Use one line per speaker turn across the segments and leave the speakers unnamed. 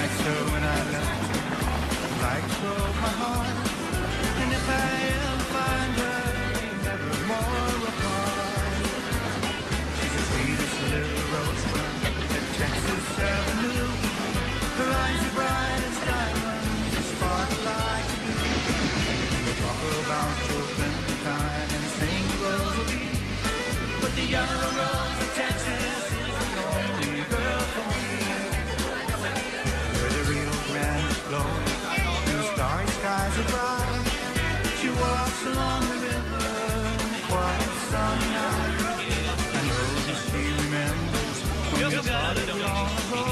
liked her when I left her, like broke my heart. And if I ever find her, never more apart. She's the sweetest little rosebud at Texas Avenue. Her eyes are bright as diamonds, a spark like you. We talk about your Clementine and sing Rosalie, but the yellow rose of Texas is the only girl for me. Where the Rio Grande is flowing and the starry skies are bright, she walks along the river in the quiet sunny night. I know that she remembers when we started long ago.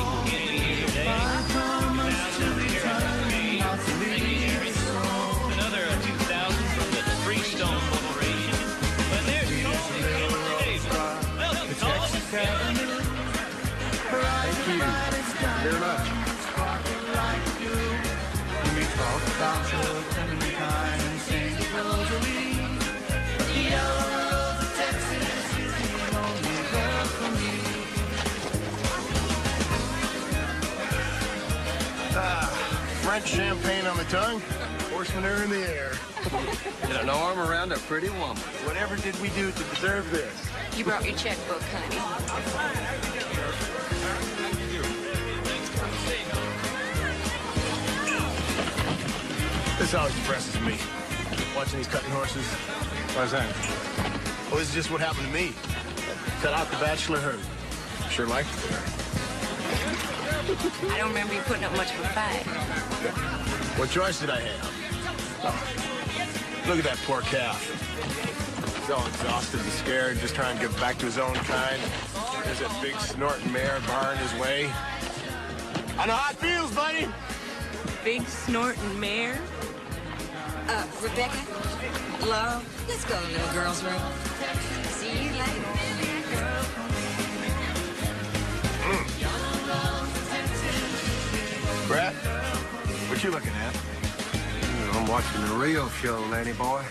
I promise to return, not to leave it so.
Another 2,000 from the Freestone Corporation. But there's
The Texas Avenue. Her eyes are bright as diamonds, sparkling like you. When we talk about your Clementine and sing Rosalie, the yellow rose of Texas is the only girl for me.
French champagne on the tongue, horsemen are in the air.
And an arm around a pretty woman.
Whatever did we do to deserve this?
You brought your checkbook, honey.
This always depresses me. Watching these cutting horses.
Why's that?
Well, this is just what happened to me. Cut out the bachelor herd. Sure liked it.
I don't remember you putting up much of a fight.
What choice did I have? Oh, look at that poor calf. He's all exhausted and scared, just trying to get back to his own kind. There's that big snorting mare barring his way. I know how it feels, buddy.
Big snorting mare. Rebecca, Laurel, let's go to the little girl's room. See you later.
Brett, what you looking at?
I'm watching the Rio show, Lanny boy.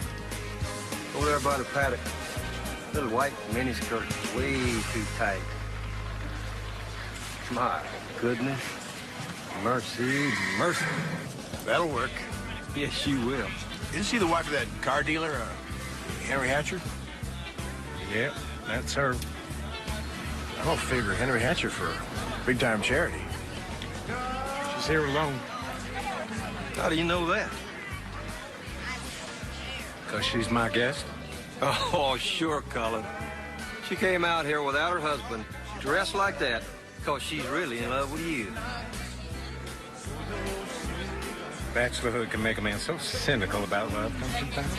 Over there by the paddock. Little white miniskirt, way too tight. My goodness. Mercy, mercy.
That'll work.
Yes, you will.
Isn't she the wife of that car dealer, Henry Hatcher?
Yep, that's her.
I don't favor Henry Hatcher for big-time charity.
She's here alone. How do you know that? Because she's my guest. Oh, sure, Colin. She came out here without her husband, dressed like that, because she's really in love with you.
Bachelorhood can make a man so cynical about love sometimes.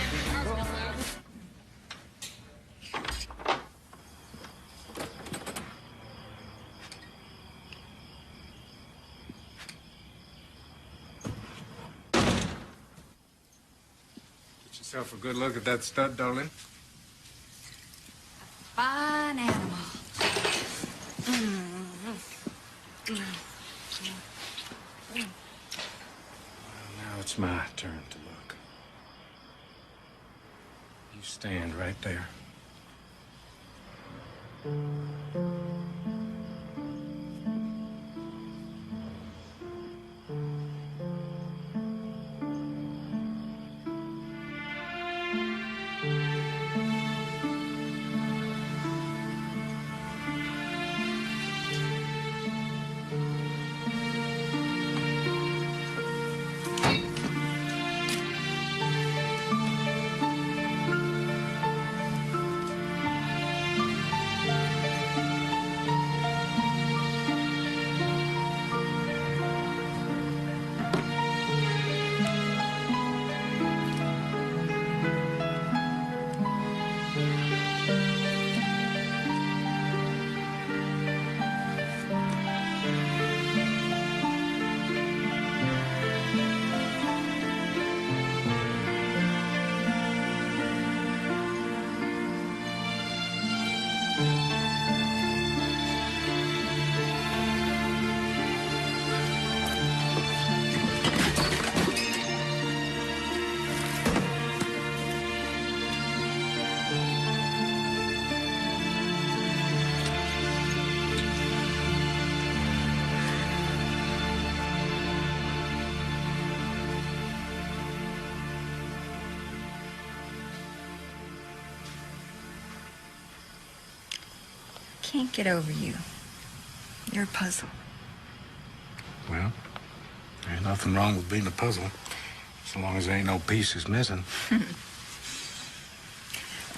Get yourself a good look at that stud, darling.
Fine animal.
Now it's my turn to look. You stand right there.
can't get over you. You're a puzzle.
Well, there ain't nothing wrong with being a puzzle, so long as there ain't no pieces missing.
What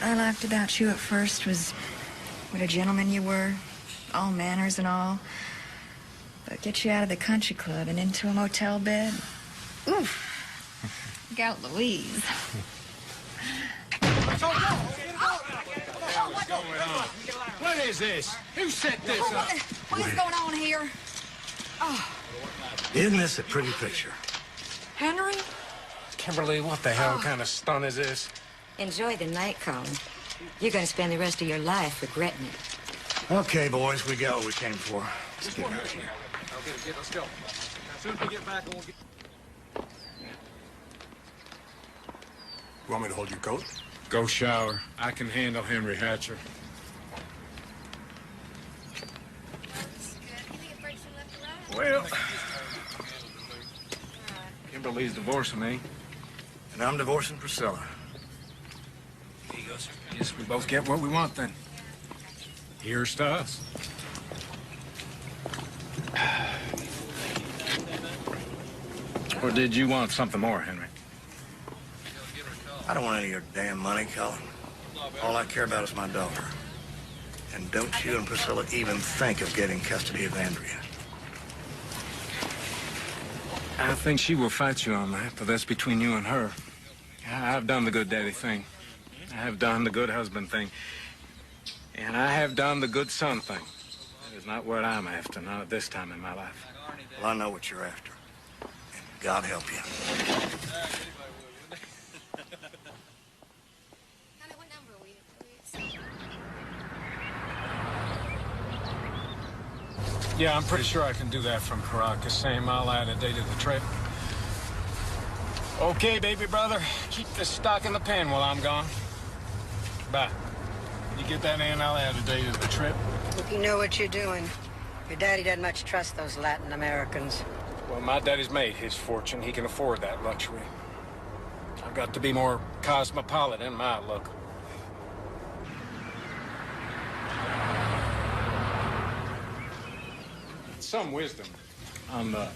I liked about you at first was what a gentleman you were, all manners and all. But get you out of the country club and into a motel bed. Oof. Look out, Louise.
What is this? Who set this up?
What is going on here? Oh,
Isn't this a pretty picture?
Henry?
Kimberly, what the hell kind of stunt is this?
Enjoy the night, Colin. You're going to spend the rest of your life regretting it.
Okay, boys, we got what we came for. Let's get out of here.
Okay, let's go. As soon as we get back, we'll get...
You want me to hold your coat?
Go shower. I can handle Henry Hatcher. Well, Kimberly's divorcing me.
And I'm divorcing Priscilla.
Here you go, sir. Guess we both get what we want, then. Here's to us. Or did you want something more, Henry?
I don't want any of your damn money, Colin. All I care about is my daughter. And don't you and Priscilla even think of getting custody of Andrea.
I think she will fight you on that, but that's between you and her. I've done the good daddy thing. I have done the good husband thing. And I have done the good son thing. That is not what I'm after, not at this time in my life.
Well, I know what you're after. And God help you.
Yeah, I'm pretty sure I can do that from Caracas. Same, I'll add a date of the trip. Okay, baby brother. Keep this stock in the pen while I'm gone. Bye. You get that in, I'll add a date of the trip.
Hope you know what you're doing. Your daddy doesn't much trust those Latin Americans.
Well, my daddy's made his fortune. He can afford that luxury. I've got to be more cosmopolitan in my outlook. Some wisdom on the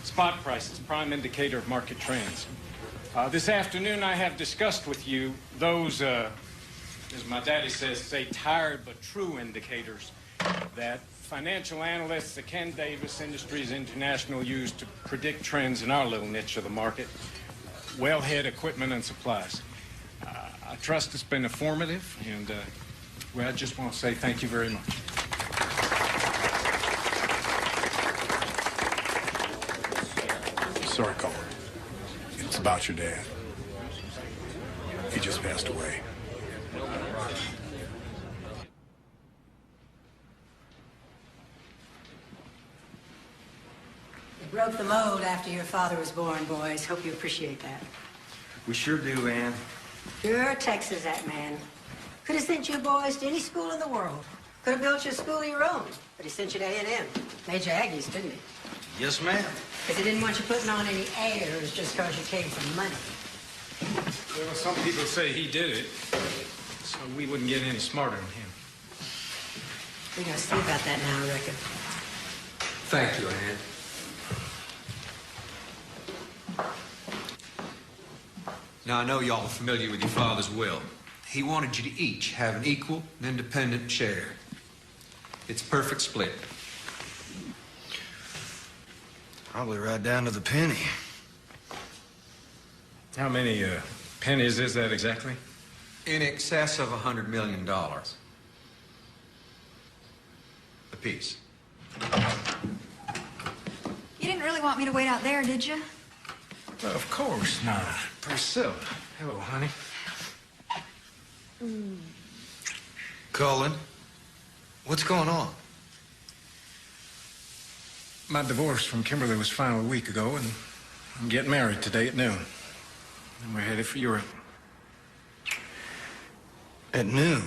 spot prices, prime indicator of market trends. This afternoon, I have discussed with you those, as my daddy says, say tired but true indicators that financial analysts at Ken Davis Industries International use to predict trends in our little niche of the market, wellhead equipment and supplies. I trust it's been informative, and well, I just want to say thank you very much.
Sorry, Colin. It's about your dad. He just passed away.
You broke the mold after your father was born, boys. Hope you appreciate that.
We sure do, Ann.
You're Texas, that man. Could have sent you boys to any school in the world. Could have built you a school of your own. But he sent you to A&M. Made you Aggies, didn't he?
Yes, ma'am.
Because he didn't want you putting on any airs just because you came from money.
Well, some people say he did it, so we wouldn't get any smarter than him.
We're going to see about that now, I reckon.
Thank you, Ann. Now, I know y'all are familiar with your father's will. He wanted you to each have an equal and independent share. It's a perfect split.
Probably right down to the penny.
How many pennies is that exactly?
In excess of $100 million. Apiece.
You didn't really want me to wait out there, did you?
Well, of course not. Priscilla. Hello, honey.
Colin, what's going on?
My divorce from Kimberly was final a week ago, and I'm getting married today at noon. And we're headed for Europe.
At noon?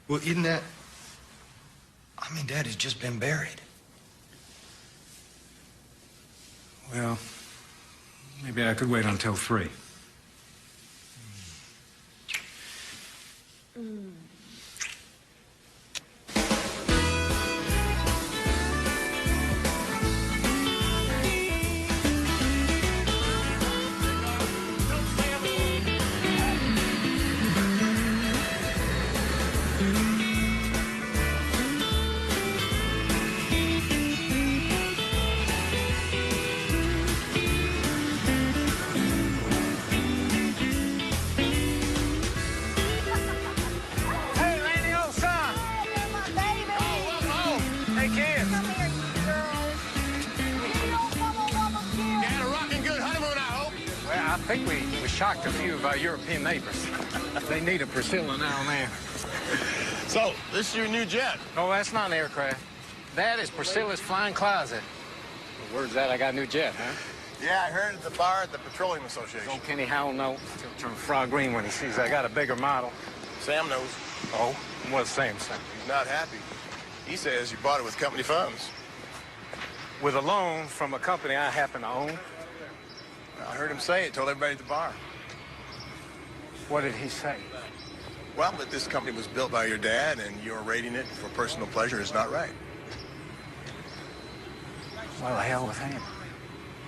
Well, isn't that... I mean, Daddy's just been buried.
Well, maybe I could wait until 3. I think we shocked a few of our European neighbors. They need a Priscilla now, man.
So, this is your new jet.
No, that's not an aircraft. That is Priscilla's flying closet. The word's that I got a new jet, huh?
Yeah, I heard at the bar at the Petroleum Association.
Don't Kenny Howell know? He'll turn frog green when he sees I got a bigger model.
Sam knows.
Oh? What's Sam say?
He's not happy. He says you bought it with company funds.
With a loan from a company I happen to own.
I heard him say it, told everybody at the bar.
What did he say?
Well, that this company was built by your dad and you're rating it for personal pleasure is not right.
Well, the hell with him.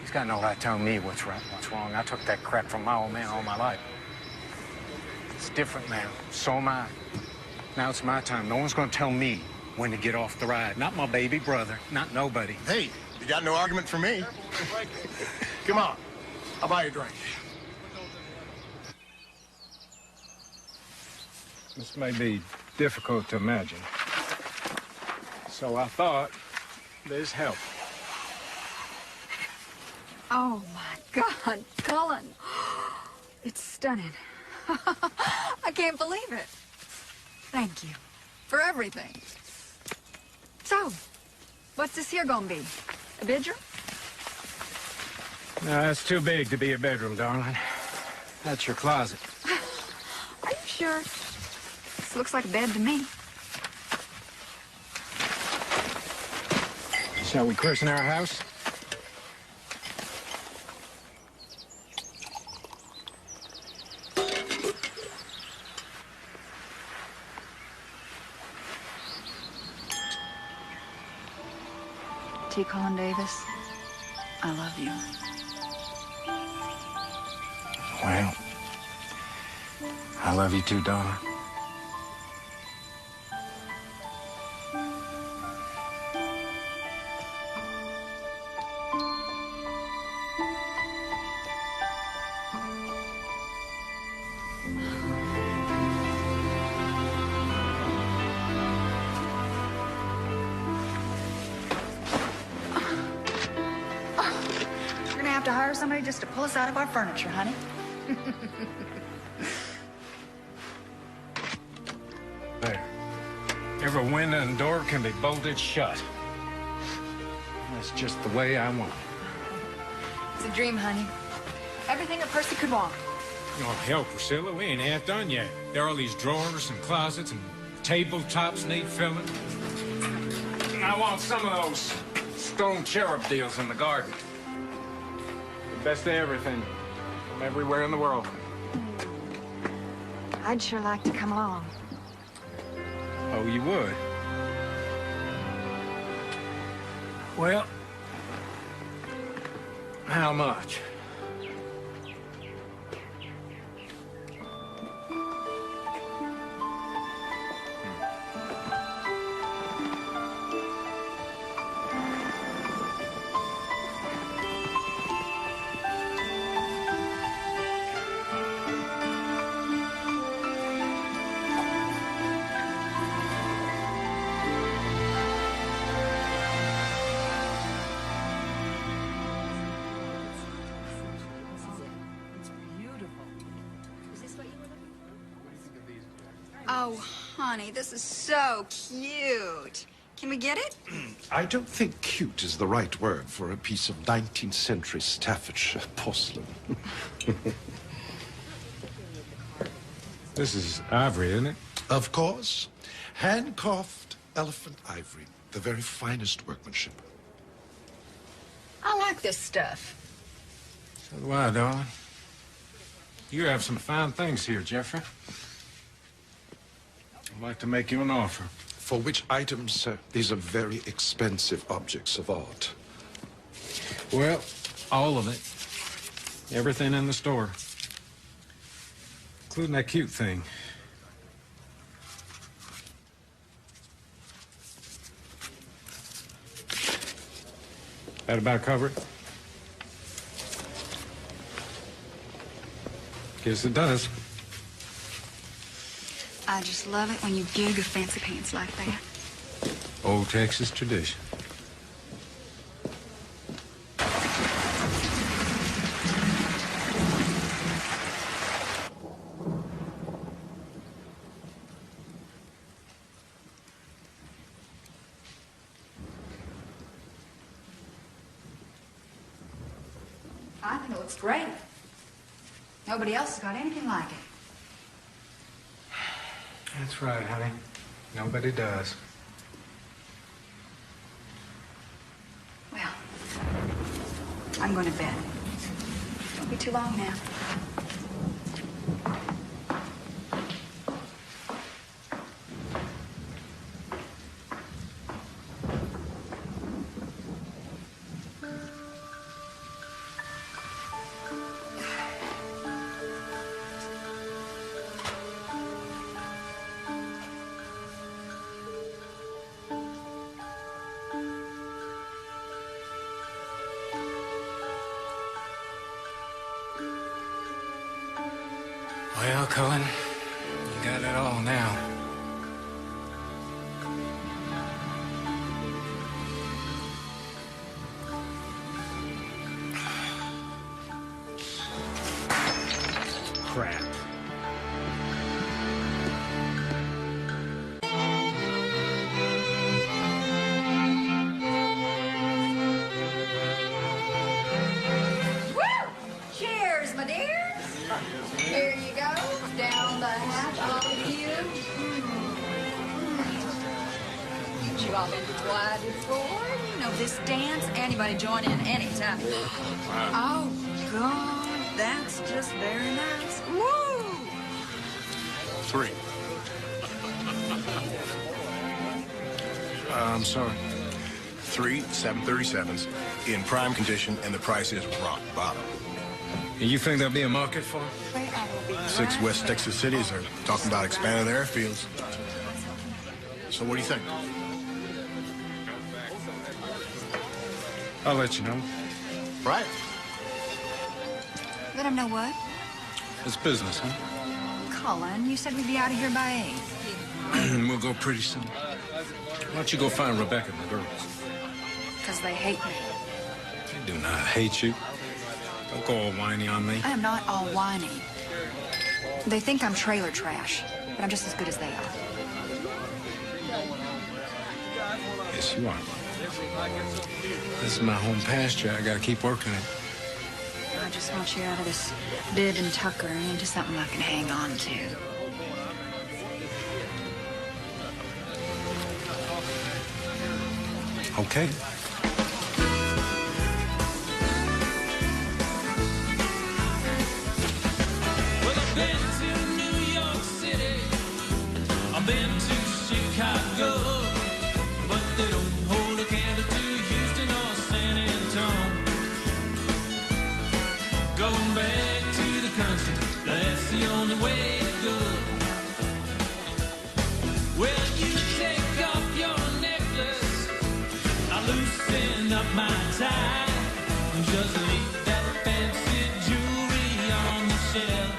He's got no right telling me what's right and what's wrong. I took that crap from my old man all my life. It's different now. So am I. Now it's my time. No one's going to tell me when to get off the ride. Not my baby brother. Not nobody.
Hey, you got no argument for me. Come on. I'll buy you a drink.
This may be difficult to imagine. So I thought this helped.
Oh, my God, Cullen. It's stunning. I can't believe it. Thank you for everything. So, what's this here gonna be? A bedroom?
No, that's too big to be a bedroom, darling. That's your closet.
Are you sure? This looks like a bed to me.
Shall we christen our house?
T. Cullen Davis, I love you.
Well, I love you too, darling.
We're gonna have to hire somebody just to pull us out of our furniture, honey.
There. Every window and door can be bolted shut. That's just the way I want it.
It's a dream, honey. Everything a person could want.
Oh, hell, Priscilla, we ain't half done yet. There are all these drawers and closets and tabletops need filling. And I want some of those stone cherub deals in the garden. The best of everything from everywhere in the world.
I'd sure like to come along.
Oh, you would? Well, how much?
Oh, honey, this is so cute. Can we get it?
I don't think cute is the right word for a piece of 19th century Staffordshire porcelain.
This is ivory, isn't it?
Of course. Hand-carved elephant ivory. The very finest workmanship.
I like this stuff.
So do I, darling. You have some fine things here, Jeffrey. I'd like to make you an offer.
For which items, sir? These are very expensive objects of art.
Well, all of it. Everything in the store. Including that cute thing. That about cover it? Guess it does.
I just love it when you gig your fancy pants like that.
Old Texas tradition.
I think it looks great. Nobody else has got anything like it.
That's right, honey. Nobody does.
Well, I'm going to bed. Don't be too long now.
Well, Cullen, you got it all now. Crap.
Woo! Cheers, my dears. Here you go. Down the hatch, all of you. Get you all invited for. You know this dance. Anybody join in anytime. Oh, God. That's just very nice. Woo!
3.
I'm sorry.
3 737s in prime condition, and the price is rock bottom.
You think there'll be a market for them?
6 West Texas cities are talking about expanding their airfields. So what do you think?
I'll let you know.
Right.
Let him know what?
It's business, huh?
Cullen, you said we'd be out of here by 8.
We'll go pretty soon. Why don't you go find Rebecca and the girls?
Because they hate me.
They do not hate you. Don't go all whiny on me.
I am not all whiny. They think I'm trailer trash, but I'm just as good as they are.
Yes, you are. This is my home pasture. I gotta keep working it.
I just want you out of this bib and tucker and into something I can hang on to.
Okay.
Well, I've been to New York City, I've been to Chicago, but they don't hold a candle to Houston or San Antonio. Going back to the country, that's the only way to go. Well, you take off your necklace, I loosen up my tie, and just leave that fancy jewelry on the shelf.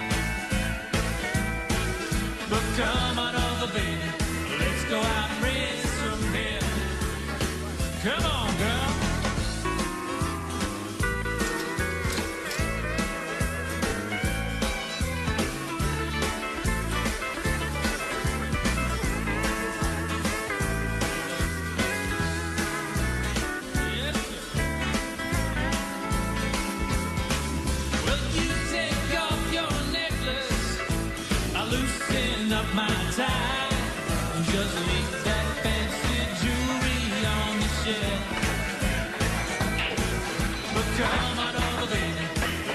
But come on over, baby, let's go out and raise some hell. Come on, girl. Yes, sir. Well, you take off your necklace, I loosen up my tie, and just leave that fancy jewelry on the shelf. But come on over, baby,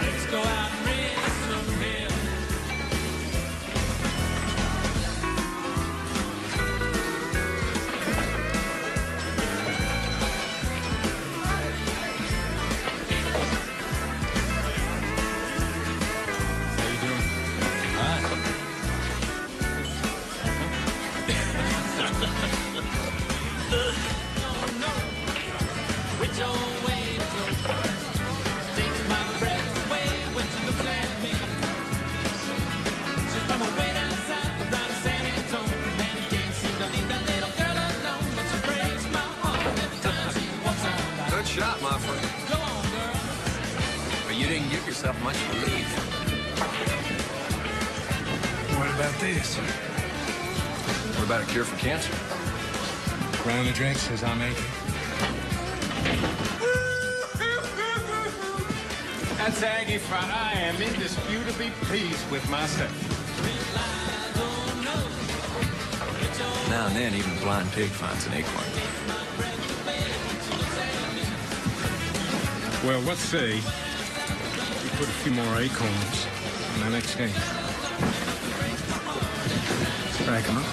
let's go out and raise some hell. How you doing? All right. Which old way to go? Takes my breath away when she looks at me. She's from way down south around San Antonio, and you can't seem to leave that little girl alone. But she breaks my heart every time she walks on by.
Good shot, my friend.
Go on, girl.
But you didn't give yourself much to leave.
What about this?
What about a cure for cancer?
Round the drink says I make it. That's Aggie Front. I am indisputably pleased with myself.
Now and then, even blind pig finds an acorn.
Well, let's say we put a few more acorns in our next game. Let's back them up.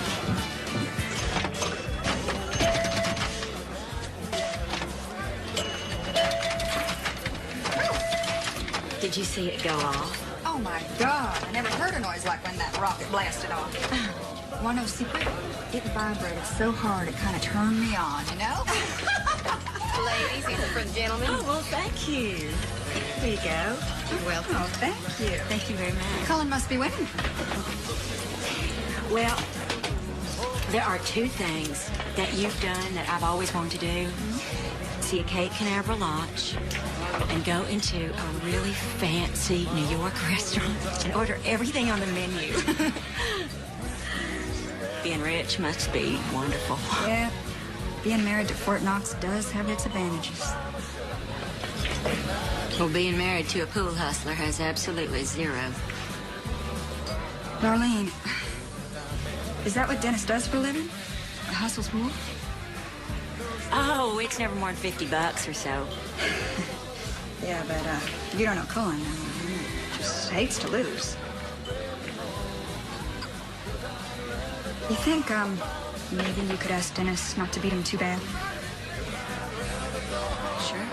Did you see it go off?
Oh, my God. I never heard a noise like when that rocket blasted off. Want to know a secret? It vibrated so hard it kind of turned me on, you know?
Ladies, these are for the gentlemen. Oh, well, thank you. Here you go.
You're welcome. Oh, thank you.
Thank you very much.
Cullen must be winning.
Well, there are two things that you've done that I've always wanted to do. See a Cape Canaveral launch and go into a really fancy New York restaurant and order everything on the menu. Being rich must be wonderful.
Yeah, being married to Fort Knox does have its advantages.
Well, being married to a pool hustler has absolutely zero.
Darlene, is that what Dennis does for a living? Hustles pool?
Oh, it's never more than $50 or so.
Yeah, but you don't know Cullen. He just hates to lose. You think, maybe you could ask Dennis not to beat him too bad?
Sure.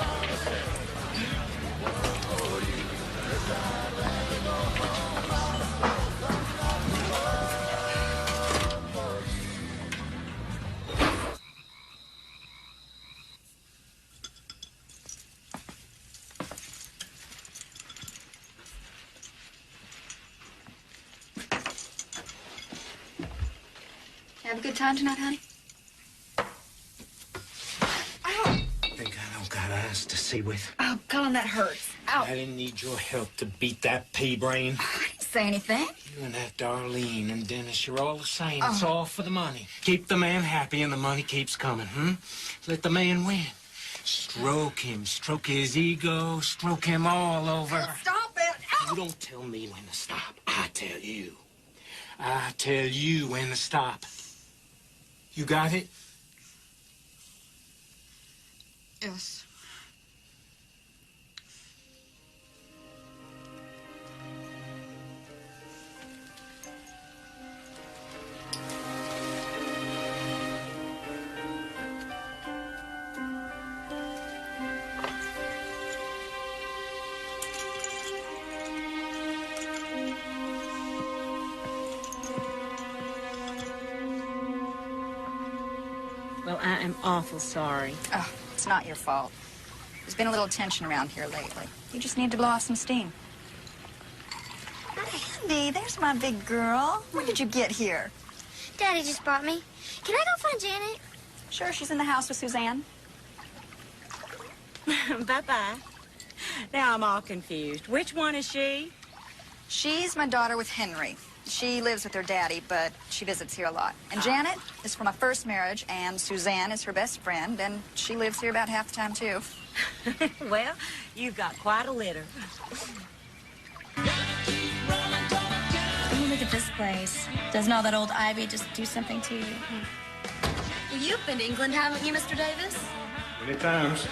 Have a good time tonight, honey?
I think I don't got eyes to see with.
Oh, Cullen, that hurts. Ow.
I didn't need your help to beat that pea-brain.
I didn't say anything.
You and that Darlene and Dennis, you're all the same. It's all for the money. Keep the man happy and the money keeps coming, Let the man win. Stroke him, stroke his ego, stroke him all over.
Stop it. Ow.
You don't tell me when to stop. I tell you. I tell you when to stop. You got it?
Yes.
Well, I am awful sorry.
Oh, it's not your fault. There's been a little tension around here lately. You just need to blow off some steam. Andy, there's my big girl. When did you get here?
Daddy just brought me. Can I go find Janet?
Sure, she's in the house with Suzanne.
Bye-bye. Now I'm all confused. Which one is she?
She's my daughter with Henry. She lives with her daddy, but she visits here a lot. And Janet is from my first marriage, and Suzanne is her best friend, and she lives here about half the time, too.
Well, you've got quite a litter.
Oh, look at this place. Doesn't all that old ivy just do something to you? Well, you've been to England, haven't you, Mr. Davis?
Many times.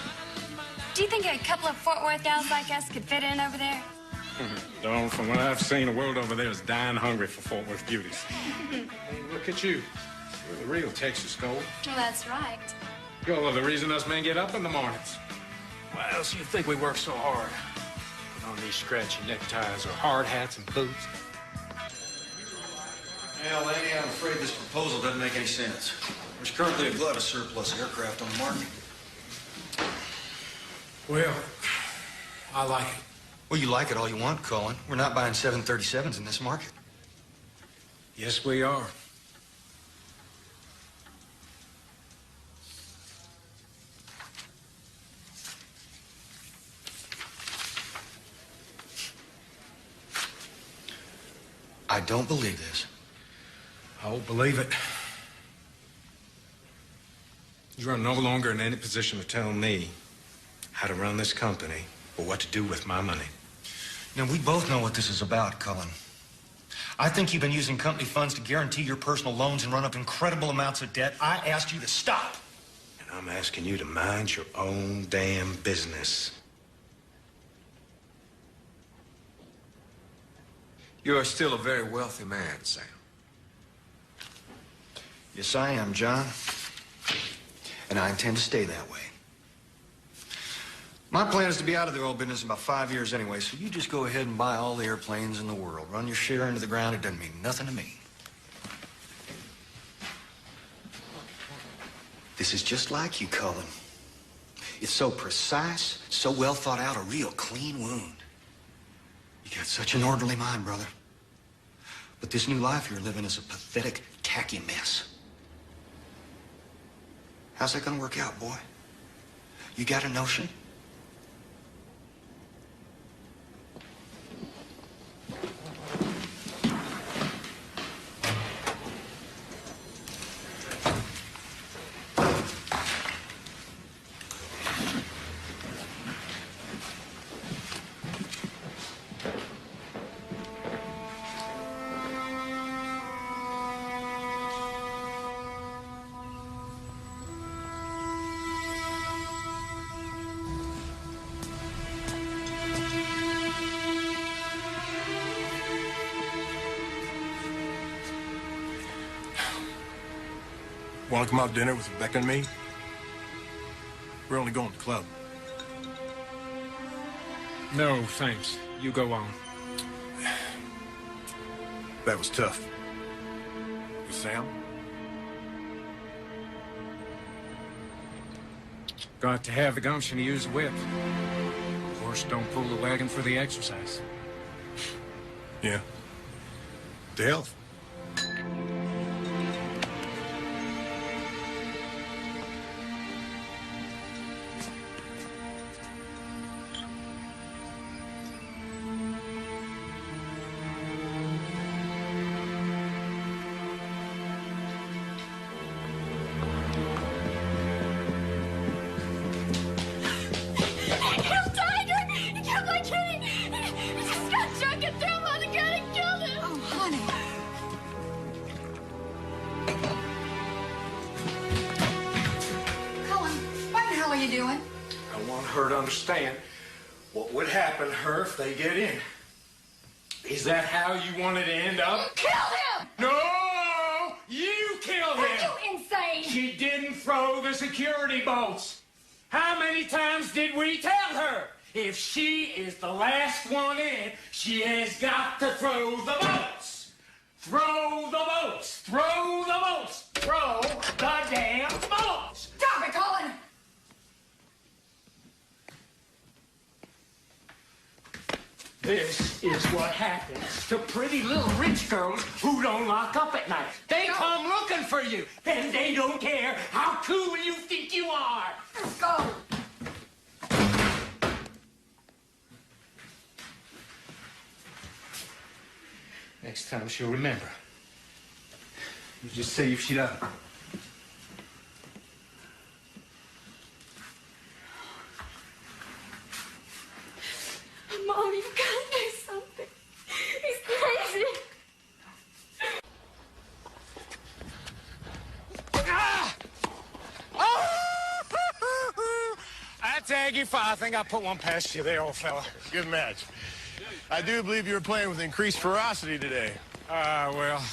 Do you think a couple of Fort Worth gals like us could fit in over there?
Dawn, from what I've seen, the world over there is dying hungry for Fort Worth beauties. Hey, look at you. You're the real Texas gold.
Well, that's right.
You're the reason us men get up in the mornings. Why else do you think we work so hard? Put on these scratchy neckties or hard hats and boots.
Well, lady, I'm afraid this proposal doesn't make any sense. There's currently a glut of surplus aircraft on the market.
Well, I like it.
Well, you like it all you want, Cullen. We're not buying 737s in this market.
Yes, we are.
I don't believe this.
I won't believe it. You are no longer in any position to tell me how to run this company or what to do with my money.
Now, we both know what this is about, Cullen. I think you've been using company funds to guarantee your personal loans and run up incredible amounts of debt. I asked you to stop.
And I'm asking you to mind your own damn business.
You are still a very wealthy man, Sam.
Yes, I am, John. And I intend to stay that way. My plan is to be out of the oil business in about 5 years anyway, so you just go ahead and buy all the airplanes in the world. Run your share into the ground. It doesn't mean nothing to me. This is just like you, Cullen. It's so precise, so well thought out, a real clean wound. You got such an orderly mind, brother. But this new life you're living is a pathetic, tacky mess. How's that gonna work out, boy? You got a notion?
Want to come out to dinner with Rebecca and me? We're only going to the club.
No, thanks. You go on.
That was tough. With Sam?
Got to have the gumption to use the whip. Horse don't pull the wagon for the exercise.
Yeah. To health.
Her to understand what would happen to her if they get in. Is that how you wanted to end up?
Kill him!
No! You killed him!
Are you insane?
She didn't throw the security bolts. How many times did we tell her? If she is the last one in, she has got to throw the bolts. Throw the bolts! Throw the bolts! Throw the damn bolts!
Stop it, Colin!
This is what happens to pretty little rich girls who don't lock up at night. They come looking for you, and they don't care how cool you think you are.
Let's go.
Next time she'll remember. You just see if she doesn't.
Mom, you've got to do something. He's crazy.
Ah! Oh! That's Aggie 5. I think I put one past you there, old fella.
Good match. I do believe you were playing with increased ferocity today.
Well,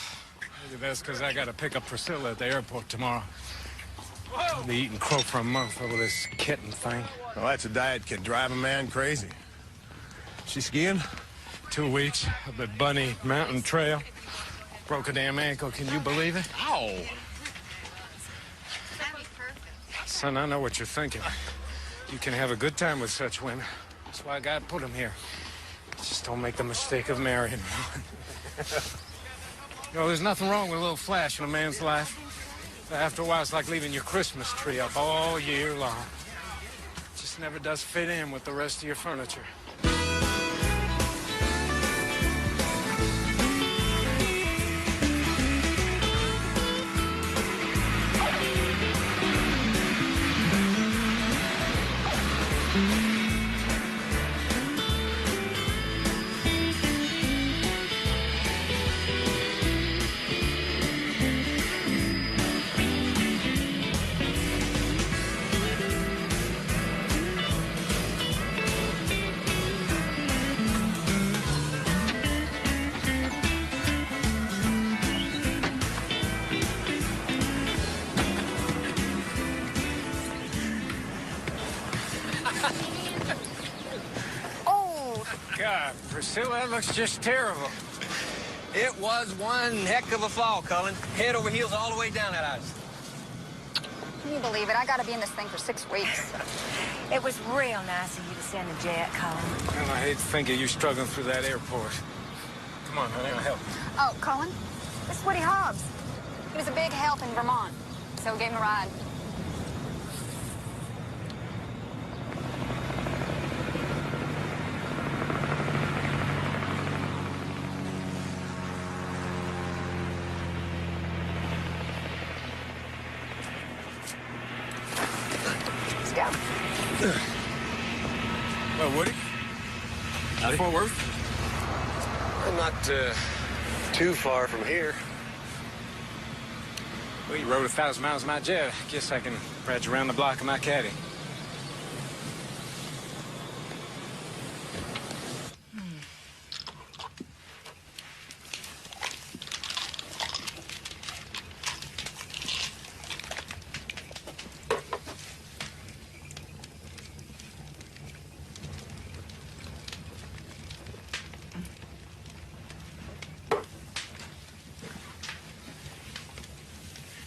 maybe that's because I got to pick up Priscilla at the airport tomorrow. I'll be eating crow for a month over this kitten thing.
Well, that's a diet can drive a man crazy. She skiing?
2 weeks up at Bunny Mountain Trail. Broke a damn ankle, can you believe it?
Ow!
Son, I know what you're thinking. You can have a good time with such women. That's why God put them here. Just don't make the mistake of marrying one. You know, there's nothing wrong with a little flash in a man's life. After a while, it's like leaving your Christmas tree up all year long. It just never does fit in with the rest of your furniture.
God, Priscilla, that looks just terrible.
It was one heck of a fall, Cullen. Head over heels all the way down that ice.
Can you believe it? I gotta be in this thing for 6 weeks.
It was real nice of you to send the jet, Colin.
Well, I hate to think of you struggling through that airport. Come on, honey, I'll help you.
Oh, Colin, this is Woody Hobbs. He was a big help in Vermont, so we gave him a ride. Let's go.
Well, Woody?
Howdy.
Fort Worth?
Not too far from here.
Well, you rode 1,000 miles in my jet. I guess I can ride you around the block in my caddy.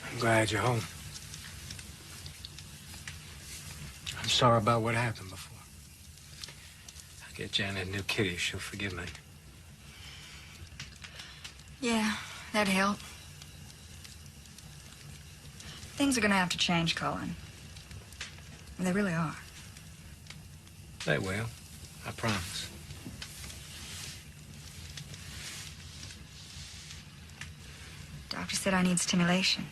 I'm glad you're home. I'm sorry about what happened before. I'll get Janet a new kitty. She'll forgive me.
Yeah, that'd help. Things are gonna have to change, Colin. They really are.
They will. I promise.
Doctor said I need stimulation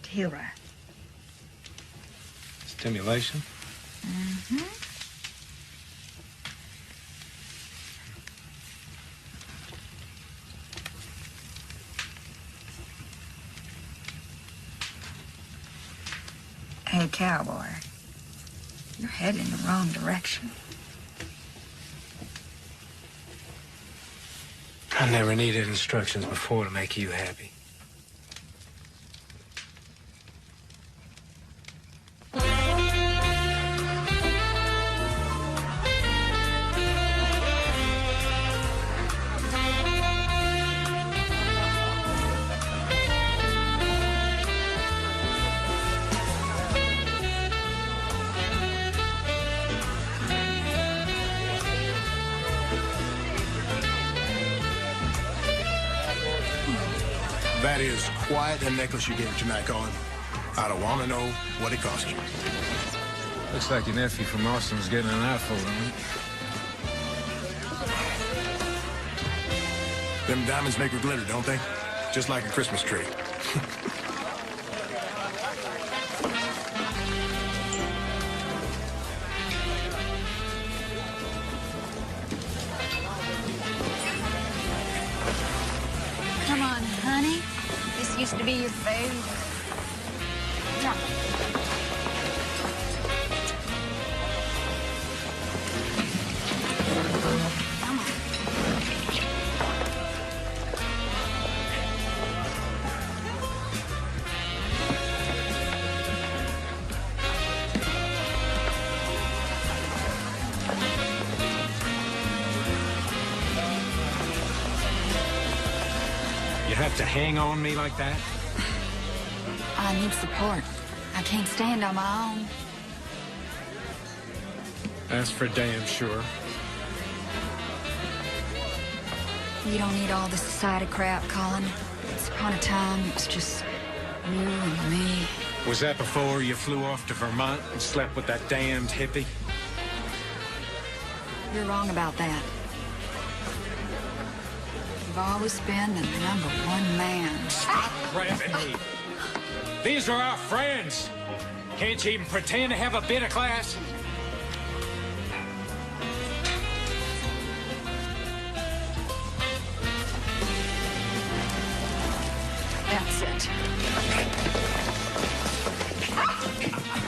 to heal right.
Stimulation?
Mm-hmm. Hey, cowboy. You're headed in the wrong direction.
I never needed instructions before to make you happy.
That is quite a necklace you gave tonight, Colin. I don't want to know what it cost you.
Looks like your nephew from Austin's getting an eyeful on it.
Them diamonds make her glitter, don't they? Just like a Christmas tree.
Come on, honey. This used to be your favorite. Yeah. Come on.
You have to hang on me like that?
I need support. I can't stand on my own.
That's for damn sure.
You don't need all this society crap, Colin. Once upon a time, it was just you and me.
Was that before you flew off to Vermont and slept with that damned hippie?
You're wrong about that. You've always been the #1 man.
Stop grabbing me. These are our friends. Can't you even pretend to have a bit of class?
That's it.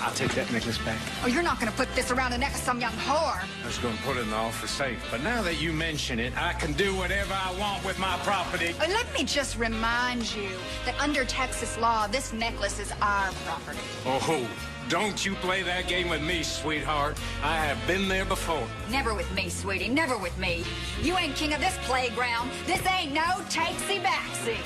I'll take that necklace back.
Oh, you're not gonna put this around the neck of some young whore.
I was going to put it in the office safe, but now that you mention it, I can do whatever I want with my property.
Let me just remind you that under Texas law, this necklace is our property.
Oh, Don't you play that game with me, sweetheart. I have been there before.
Never with me, sweetie. Never with me. You ain't king of this playground. This ain't no takesy-backsy.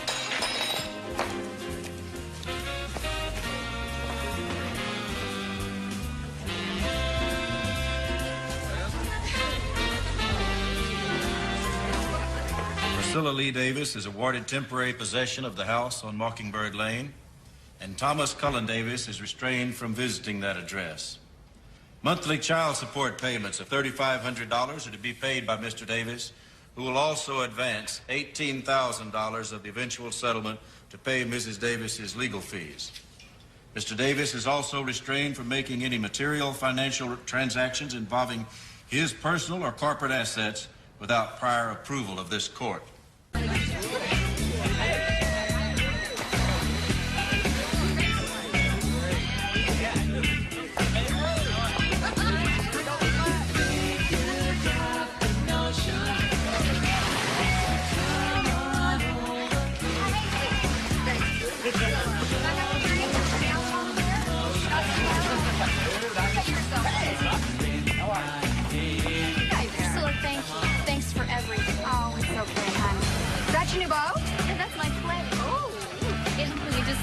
Priscilla Lee Davis is awarded temporary possession of the house on Mockingbird Lane, and Thomas Cullen Davis is restrained from visiting that address. Monthly child support payments of $3,500 are to be paid by Mr. Davis, who will also advance $18,000 of the eventual settlement to pay Mrs. Davis's legal fees. Mr. Davis is also restrained from making any material financial transactions involving his personal or corporate assets without prior approval of this court.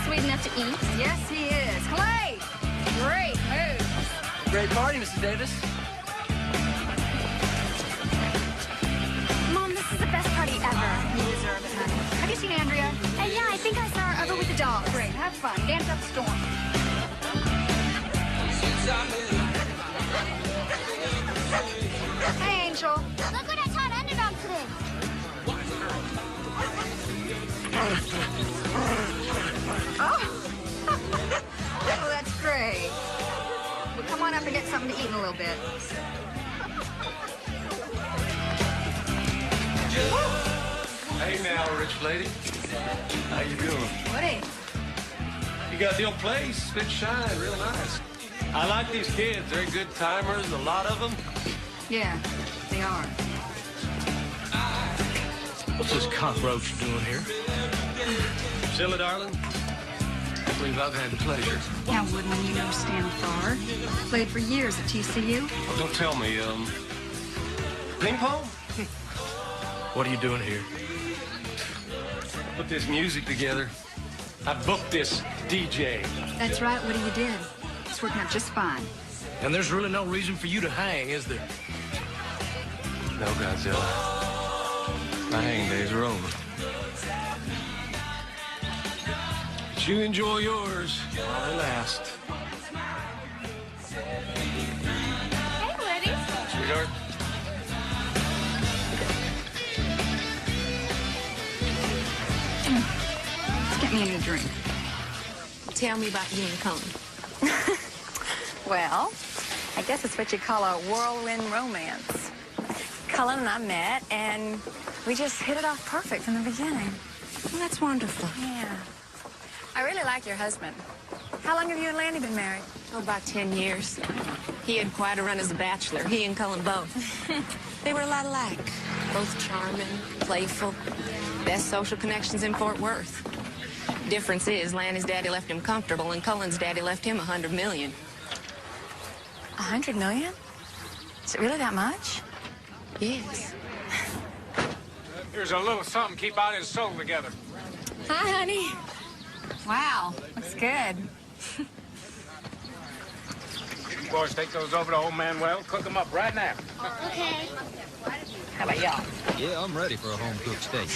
Sweet enough to eat?
Yes, he is. Clay! Great move.
Great party, Mrs. Davis.
Mom, this is the best party ever.
You deserve it, honey. Have you seen Andrea?
Yeah, I think I saw her over with the dogs.
Great. Have fun. Dance up a storm. Hey, Angel.
Look what I taught Underdog today.
Oh, that's great. Well, come on up and get something to eat in a little bit.
Hey now, rich lady. How you doing?
Woody.
You got the old place. Big shine, real nice. I like these kids. They're good timers, a lot of them.
Yeah, they are.
What's this cockroach doing here? Priscilla, darling, I believe I've had the pleasure.
Now, Woodman, you know Stan Farr. Played for years at TCU.
Oh, don't tell me, ping pong? What are you doing here? Put this music together. I booked this DJ.
That's right, Woody, you did. It's working out just fine.
And there's really no reason for you to hang, is there? No, Godzilla. My hang days are over. But you enjoy yours while they last.
Hey, Woody.
Sweetheart.
Let's get me a new drink.
Tell me about you and Cullen.
Well, I guess it's what you call a whirlwind romance. Cullen and I met, and we just hit it off perfect from the beginning.
Well, that's wonderful.
Yeah. I really like your husband. How long have you and Lanny been married?
Oh, about 10 years. He had quite a run as a bachelor. He and Cullen both. They were a lot alike. Both charming, playful. Best social connections in Fort Worth. Difference is, Lanny's daddy left him comfortable, and Cullen's daddy left him $100 million.
$100 million? Is it really that much?
Yes.
Here's a little something keep body and soul together.
Hi, honey.
Wow, looks good.
You boys take those over to old Manuel. Cook them up right now.
Okay.
How about y'all?
Yeah, I'm ready for a home-cooked steak.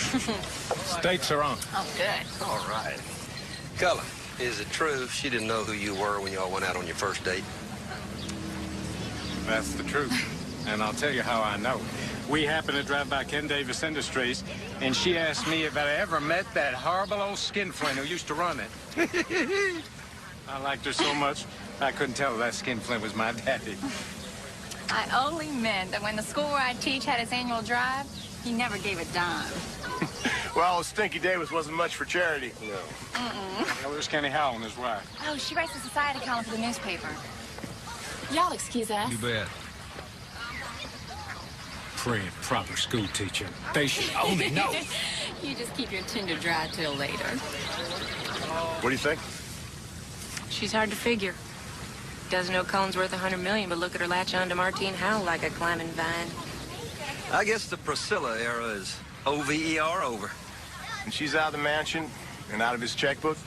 Steaks are on.
Oh, good.
All right. Cullen, is it true she didn't know who you were when y'all went out on your first date?
That's the truth. And I'll tell you how I know. We happened to drive by Ken Davis Industries, and she asked me if I ever met that horrible old skinflint who used to run it. I liked her so much, I couldn't tell her that skinflint was my daddy.
I only meant that when the school where I teach had its annual drive, he never gave a dime.
Well, Stinky Davis wasn't much for charity. No.
Well, there's Kenny Howell and his wife.
Oh, she writes a society column for the newspaper. Y'all excuse us.
You bet.
Prim, proper school teacher. They should only know.
You just keep your tinder dry till later.
What do you think?
She's hard to figure. Doesn't know Cullen's worth $100 million, but look at her latch on to Martine Howell like a climbing vine.
I guess the Priscilla era is OVER over.
When she's out of the mansion and out of his checkbook,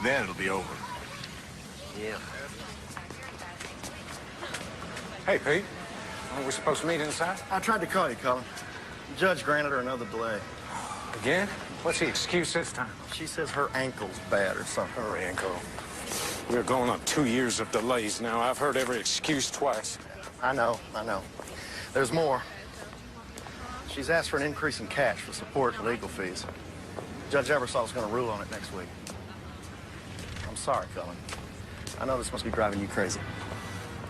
then it'll be over.
Yeah.
Hey, Pete. Aren't we supposed to meet inside?
I tried to call you, Cullen. The judge granted her another delay.
Again? What's the excuse this time?
She says her ankle's bad or something.
Her ankle. We're going on 2 years of delays now. I've heard every excuse twice.
I know. There's more. She's asked for an increase in cash for support and legal fees. Judge Eversalt's going to rule on it next week. I'm sorry, Cullen. I know this must be driving you crazy.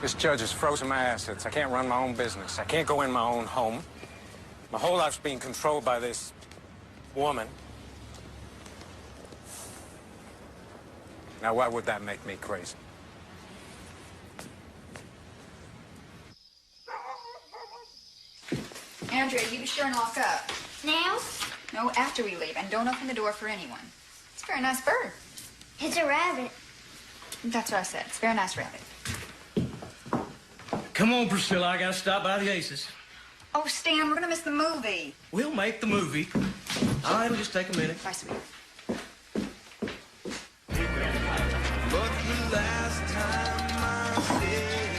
This judge has frozen my assets. I can't run my own business. I can't go in my own home. My whole life's being controlled by this woman. Now, why would that make me crazy?
Andrea, you be sure and lock up.
Now?
No, after we leave. And don't open the door for anyone. It's a very nice bird.
It's a rabbit.
That's what I said. It's a very nice rabbit.
Come on, Priscilla. I gotta stop by the Aces.
Oh, Stan, we're gonna miss the movie.
We'll make the movie. All right, it'll just take a minute.
Bye, sweetie.
But the last time I said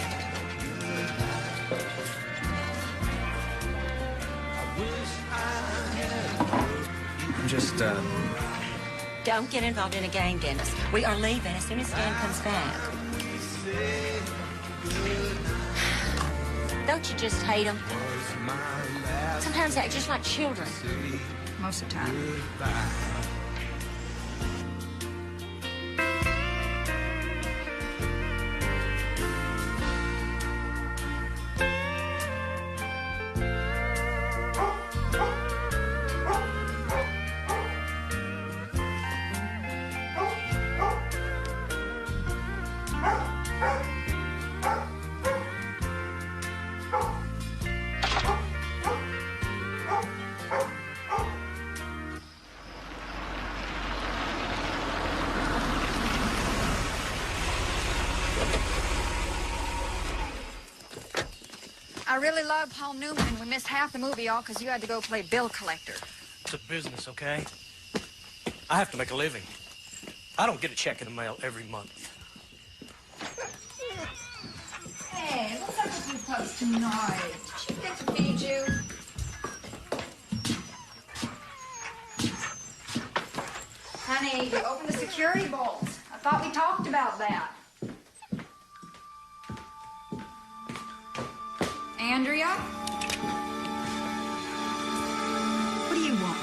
I wish I had.
I'm just,
Don't get involved in a game, Dennis. We are leaving as soon as Stan comes back. Don't you just hate them? Sometimes they act just like children.
Most of the time. I really love Paul Newman, and we missed half the movie all because you had to go play bill collector.
It's a business, okay? I have to make a living. I don't get a check in the mail every month.
Hey, what's up with you pups tonight? Did she forget to feed you? Honey, you opened the security bolt. I thought we talked about that. Andrea? What do you want?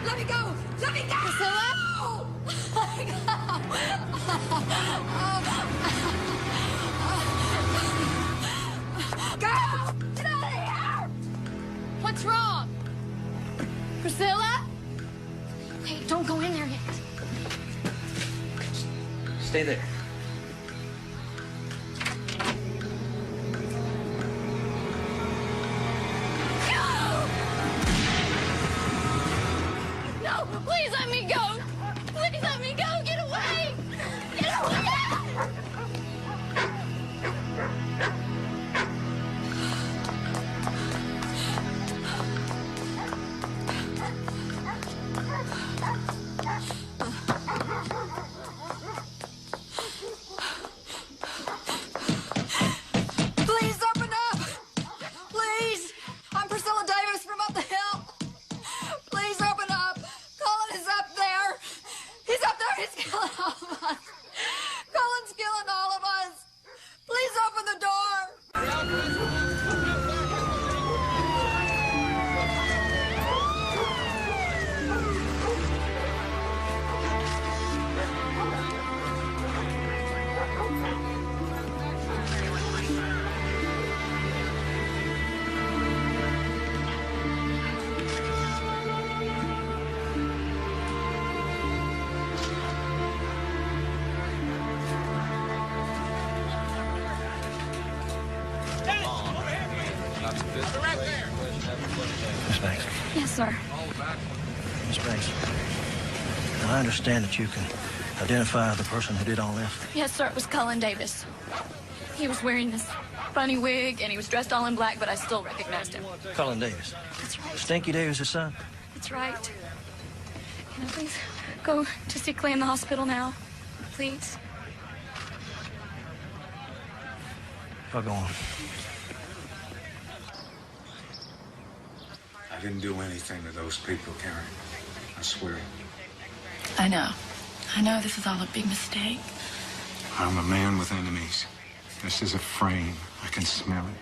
Let me go! Let me go! Priscilla? Let me go! Go! Get out of here! What's wrong? Priscilla? Okay, don't go in there yet.
Stay there.
No! Please let me go! Please let me go! Get away! Get away!
Banks.
Yes, sir.
Miss Banks, I understand that you can identify the person who did all this.
Yes, sir. It was Cullen Davis. He was wearing this funny wig, and he was dressed all in black, but I still recognized him.
Cullen Davis.
That's right.
Stinky Davis' son?
That's right. Can I please go to see Clay in the hospital now? Please?
I'll go on.
I didn't do anything to those people, Karen. I swear.
I know. I know this is all a big mistake.
I'm a man with enemies. This is a frame. I can smell it.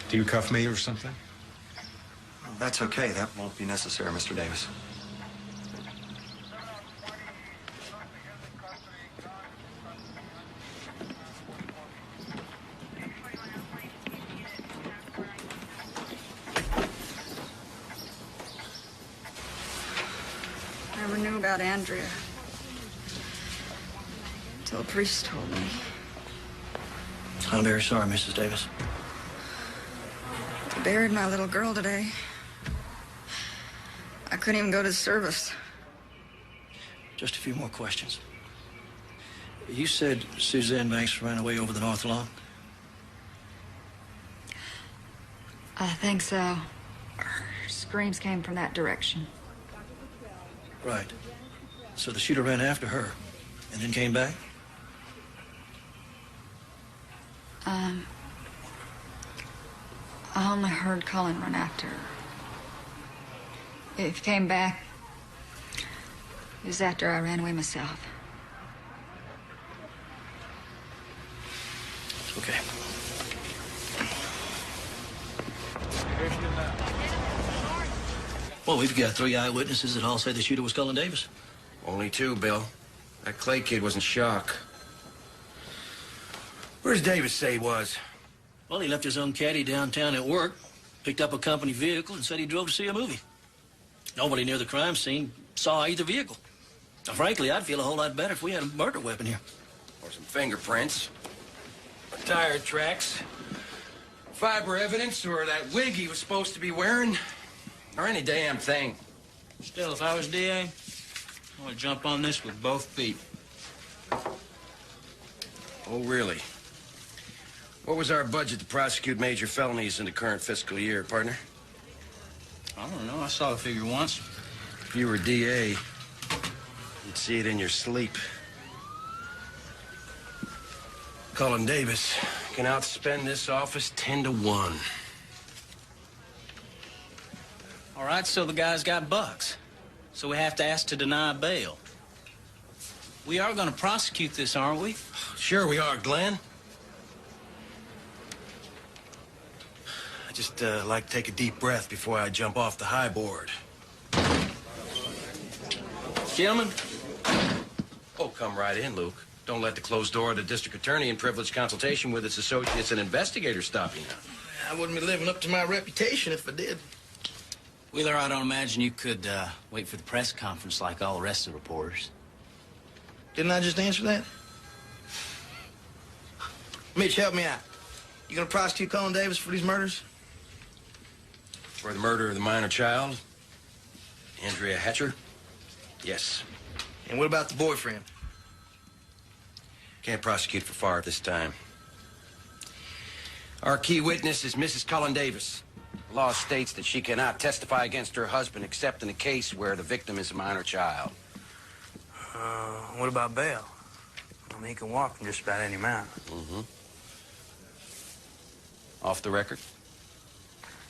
Do you cuff me or something?
That's okay. That won't be necessary, Mr. Davis.
I never knew about Andrea until a priest told me.
I'm very sorry, Mrs. Davis.
They buried my little girl today. I couldn't even go to the service.
Just a few more questions. You said Suzanne Banks ran away over the North Lawn?
I think so. Her screams came from that direction.
Right. So the shooter ran after her and then came back?
I only heard Cullen run after her. If he came back, it was after I ran away myself.
Okay. Well, we've got 3 eyewitnesses that all say the shooter was Cullen Davis.
Only 2, Bill. That Clay kid was in shock. Where's Davis say he was?
Well, he left his own caddy downtown at work, picked up a company vehicle, and said he drove to see a movie. Nobody near the crime scene saw either vehicle. Now, frankly, I'd feel a whole lot better if we had a murder weapon here.
Or some fingerprints. Or tire tracks. Fiber evidence, or that wig he was supposed to be wearing. Or any damn thing.
Still, if I was DA, I would jump on this with both feet.
Oh, really? What was our budget to prosecute major felonies in the current fiscal year, partner?
I don't know. I saw the figure once.
If you were DA, you'd see it in your sleep. Cullen Davis can outspend this office 10-1.
All right, so the guy's got bucks. So we have to ask to deny bail. We are going to prosecute this, aren't we?
Sure we are, Glenn. I just like to take a deep breath before I jump off the high board. Gentlemen. Oh, come right in, Luke. Don't let the closed door of the district attorney in privileged consultation with its associates and investigators stop you now.
I wouldn't be living up to my reputation if I did.
Wheeler, I don't imagine you could wait for the press conference like all the rest of the reporters.
Didn't I just answer that? Mitch, help me out. You gonna prosecute Cullen Davis for these murders?
For the murder of the minor child, Andrea Hatcher? Yes.
And what about the boyfriend?
Can't prosecute for far this time. Our key witness is Mrs. Cullen Davis. The law states that she cannot testify against her husband except in a case where the victim is a minor child.
What about bail? I mean, he can walk from just about any mountain.
Mm-hmm. Off the record?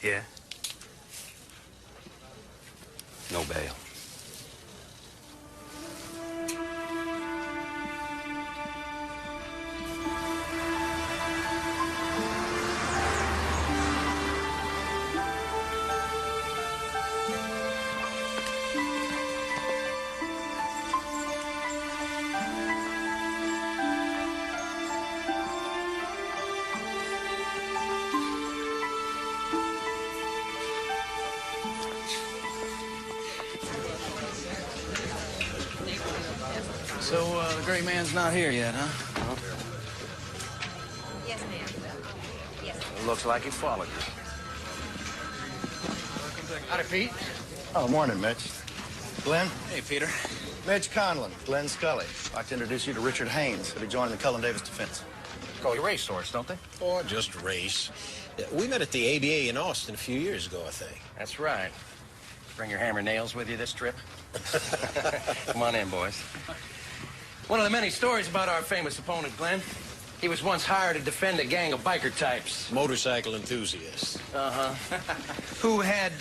Yeah.
No bail.
So, the great man's not here yet, huh?
Yes, ma'am. Yes.
Looks like he followed you.
Howdy, Pete. Oh, morning, Mitch. Glenn?
Hey, Peter.
Mitch Conlon, Glenn Scully. I'd like to introduce you to Richard Haynes. He'll be joining the Cullen Davis defense.
Call you racehorse, don't they?
Or just race. We met at the ABA in Austin a few years ago, I think.
That's right. Bring your hammer nails with you this trip? Come on in, boys.
One of the many stories about our famous opponent, Glenn. He was once hired to defend a gang of biker types.
Motorcycle enthusiasts.
Uh-huh. Who had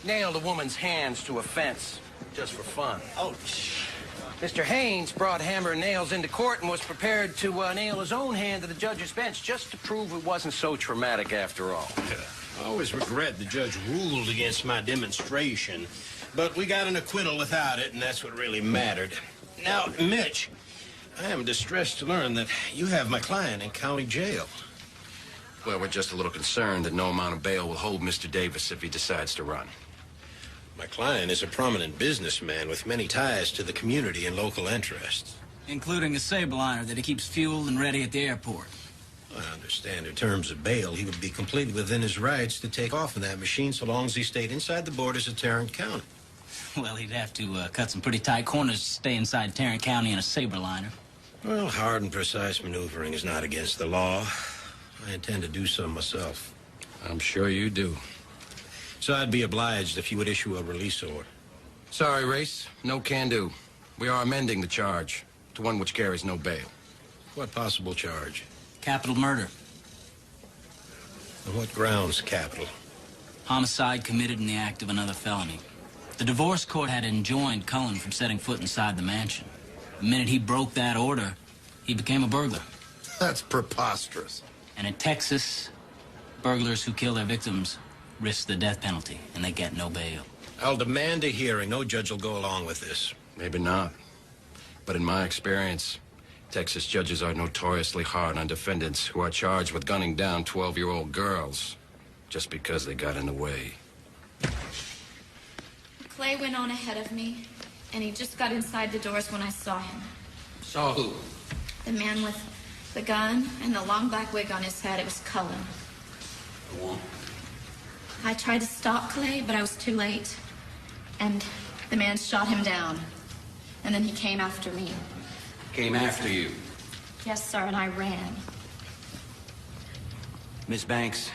nailed a woman's hands to a fence just for fun.
Oh,
Mr. Haynes brought hammer and nails into court and was prepared to nail his own hand to the judge's bench just to prove it wasn't so traumatic after all.
I always regret the judge ruled against my demonstration, but we got an acquittal without it, and that's what really mattered. Now, Mitch, I am distressed to learn that you have my client in county jail.
Well, we're just a little concerned that no amount of bail will hold Mr. Davis if he decides to run.
My client is a prominent businessman with many ties to the community and local interests.
Including a Saberliner that he keeps fueled and ready at the airport.
I understand in terms of bail, he would be completely within his rights to take off in that machine so long as he stayed inside the borders of Tarrant County.
Well, he'd have to cut some pretty tight corners to stay inside Tarrant County in a Saberliner.
Well, hard and precise maneuvering is not against the law. I intend to do so myself.
I'm sure you do.
So I'd be obliged if you would issue a release order.
Sorry, Race. No can do. We are amending the charge to one which carries no bail.
What possible charge?
Capital murder.
On what grounds capital?
Homicide committed in the act of another felony. The divorce court had enjoined Cullen from setting foot inside the mansion. The minute he broke that order, he became a burglar.
That's preposterous.
And in Texas, burglars who kill their victims risk the death penalty, and they get no bail.
I'll demand a hearing. No judge will go along with this.
Maybe not. But in my experience, Texas judges are notoriously hard on defendants who are charged with gunning down 12-year-old girls just because they got in the way.
Clay went on ahead of me, and he just got inside the doors when I saw him.
Saw who?
The man with the gun and the long black wig on his head. It was Cullen.
Go on.
I tried to stop Clay, but I was too late. And the man shot him down. And then he came after me.
Came after you.
Yes, sir, and I ran.
Miss Banks,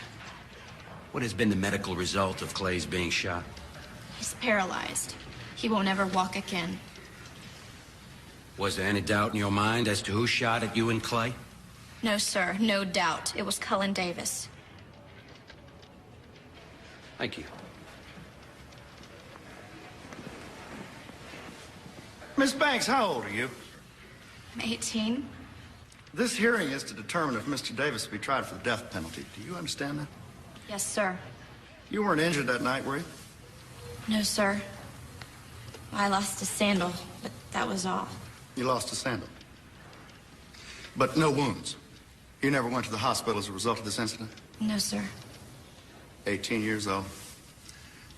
what has been the medical result of Clay's being shot?
He's paralyzed. He won't ever walk again.
Was there any doubt in your mind as to who shot at you and Clay?
No, sir, no doubt. It was Cullen Davis.
Thank you.
Miss Banks, how old are you?
I'm 18.
This hearing is to determine if Mr. Davis will be tried for the death penalty. Do you understand that?
Yes, sir.
You weren't injured that night, were you?
No, sir. I lost a sandal, but that was all.
You lost a sandal. But no wounds. You never went to the hospital as a result of this incident?
No, sir.
18 years old.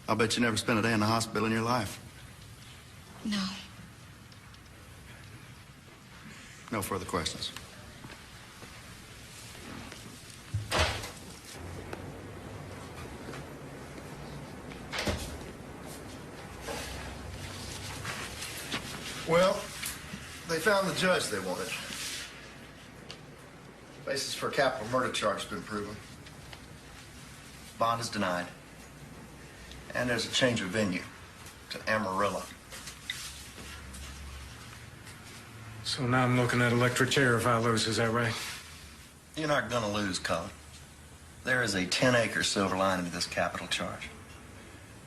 I'll bet you never spent a day in the hospital in your life.
No.
No further questions. Well, they found the judge they wanted. Basis for a capital murder charge has been proven. Bond is denied. And there's a change of venue to Amarillo.
So now I'm looking at electric chair if I lose, is that right?
You're not gonna lose, Cullen. There is a 10-acre silver lining to this capital charge.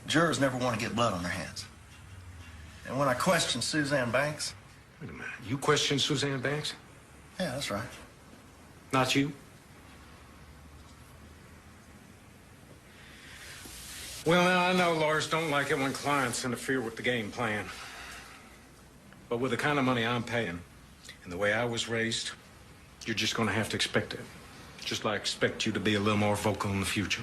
Jurors never want to get blood on their hands. And when I questioned Suzanne Banks...
Wait a minute. You questioned Suzanne Banks?
Yeah, that's right.
Not you? Well, now, I know lawyers don't like it when clients interfere with the game plan. But with the kind of money I'm paying and the way I was raised, you're just going to have to expect it. Just like I expect you to be a little more vocal in the future.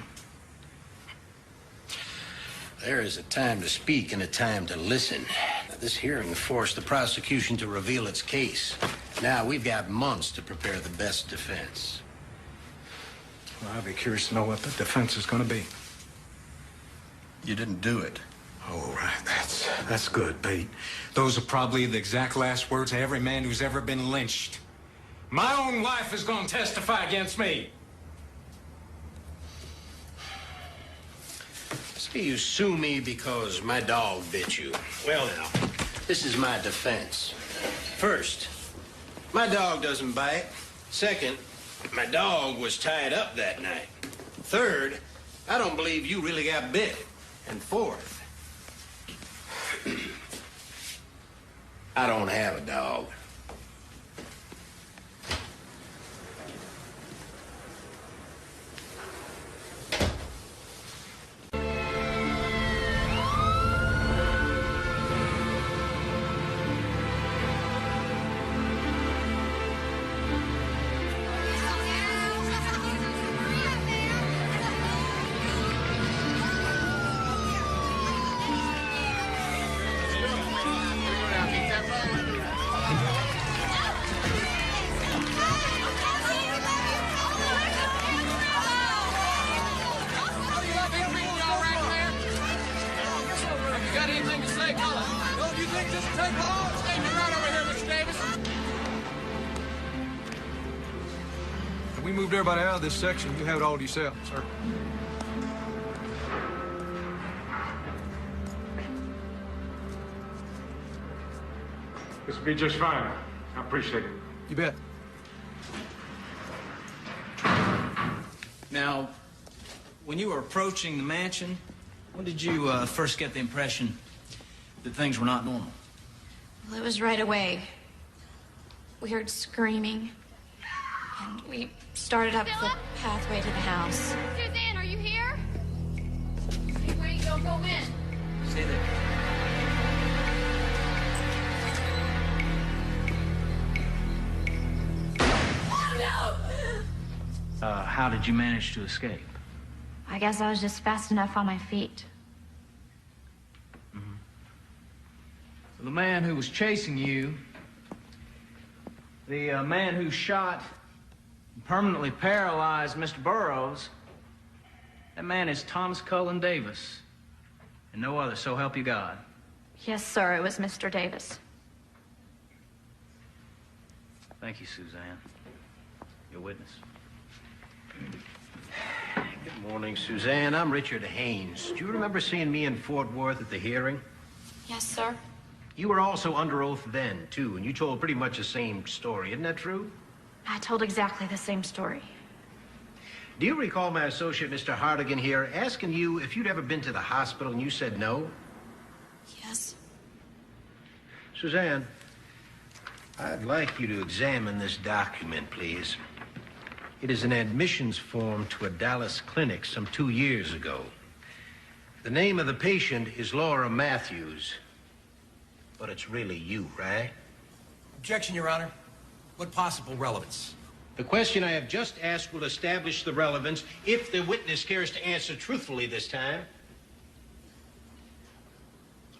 There is a time to speak and a time to listen. Now, this hearing forced the prosecution to reveal its case. Now, we've got months to prepare the best defense.
Well, I'd be curious to know what the defense is going to be.
You didn't do it.
Oh, right. That's good, Pete. Those are probably the exact last words of every man who's ever been lynched. My own wife is going to testify against me.
See, you sue me because my dog bit you. Well, now, this is my defense. First, my dog doesn't bite. Second, my dog was tied up that night. Third, I don't believe you really got bit. And fourth, I don't have a dog.
We moved everybody out of this section. You have it all to yourself, sir.
This will be just fine. I appreciate it.
You bet.
Now, when you were approaching the mansion, when did you first get the impression that things were not normal?
Well, it was right away. We heard screaming, and we started up the pathway to the house.
Suzanne, are you here? Hey, wait, don't go in.
Stay there. How did you manage to escape?
I guess I was just fast enough on my feet.
The man who was chasing you, the man who shot and permanently paralyzed Mr. Burroughs, that man is Thomas Cullen Davis, and no other, so help you God.
Yes, sir, it was Mr. Davis.
Thank you, Suzanne. Your witness.
Good morning, Suzanne. I'm Richard Haynes. Do you remember seeing me in Fort Worth at the hearing?
Yes, sir.
You were also under oath then, too, and you told pretty much the same story. Isn't that true?
I told exactly the same story.
Do you recall my associate, Mr. Hardigan, here, asking you if you'd ever been to the hospital and you said no?
Yes.
Suzanne, I'd like you to examine this document, please. It is an admissions form to a Dallas clinic some 2 years ago. The name of the patient is Laura Matthews, but it's really you, right?
Objection, Your Honor. What possible relevance?
The question I have just asked will establish the relevance if the witness cares to answer truthfully this time.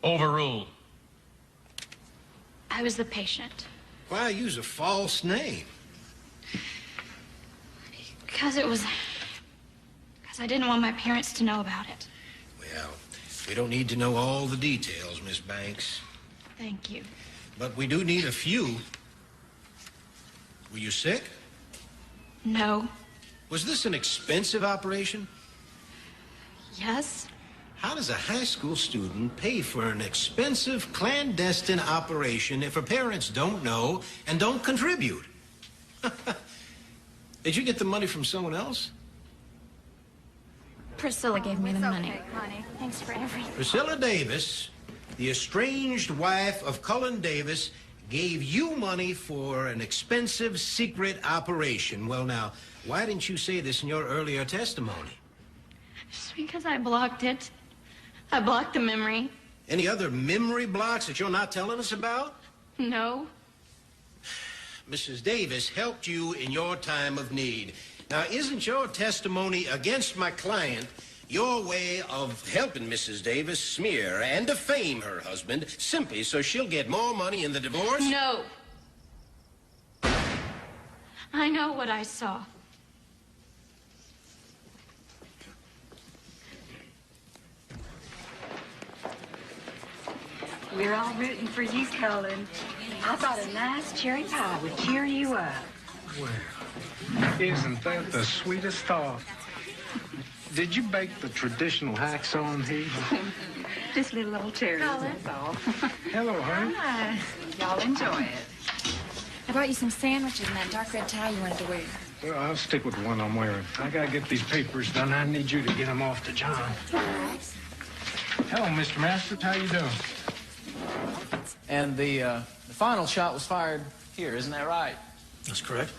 Overruled.
I was the patient.
Why use a false name?
Because I didn't want my parents to know about it.
Well, we don't need to know all the details, Miss Banks.
Thank you.
But we do need a few. Were you sick?
No.
Was this an expensive operation?
Yes.
How does a high school student pay for an expensive clandestine operation if her parents don't know and don't contribute? Did you get the money from someone else?
Priscilla gave me the money. Honey. Thanks for everything.
Priscilla Davis, the estranged wife of Cullen Davis, gave you money for an expensive secret operation. Well, now, why didn't you say this in your earlier testimony?
Just because I blocked it. I blocked the memory.
Any other memory blocks that you're not telling us about?
No.
Mrs. Davis helped you in your time of need. Now, isn't your testimony against my client your way of helping Mrs. Davis smear and defame her husband simply so she'll get more money in the divorce?
No. I know what I saw.
We're all rooting for you, Cullen. I thought a nice cherry pie would cheer you up.
Well, isn't that the sweetest thought? Did you bake the traditional hacksaw and heat?
Just little old cherries,
Cullen.
that's all.
Hello, honey.
Hi. Y'all enjoy it.
I brought you some sandwiches and that dark red tie you wanted to wear.
Well, I'll stick with the one I'm wearing. I gotta get these papers done. I need you to get them off to John. Hello, Mr. Masters. How you doing?
And the final shot was fired here, isn't that right?
That's correct.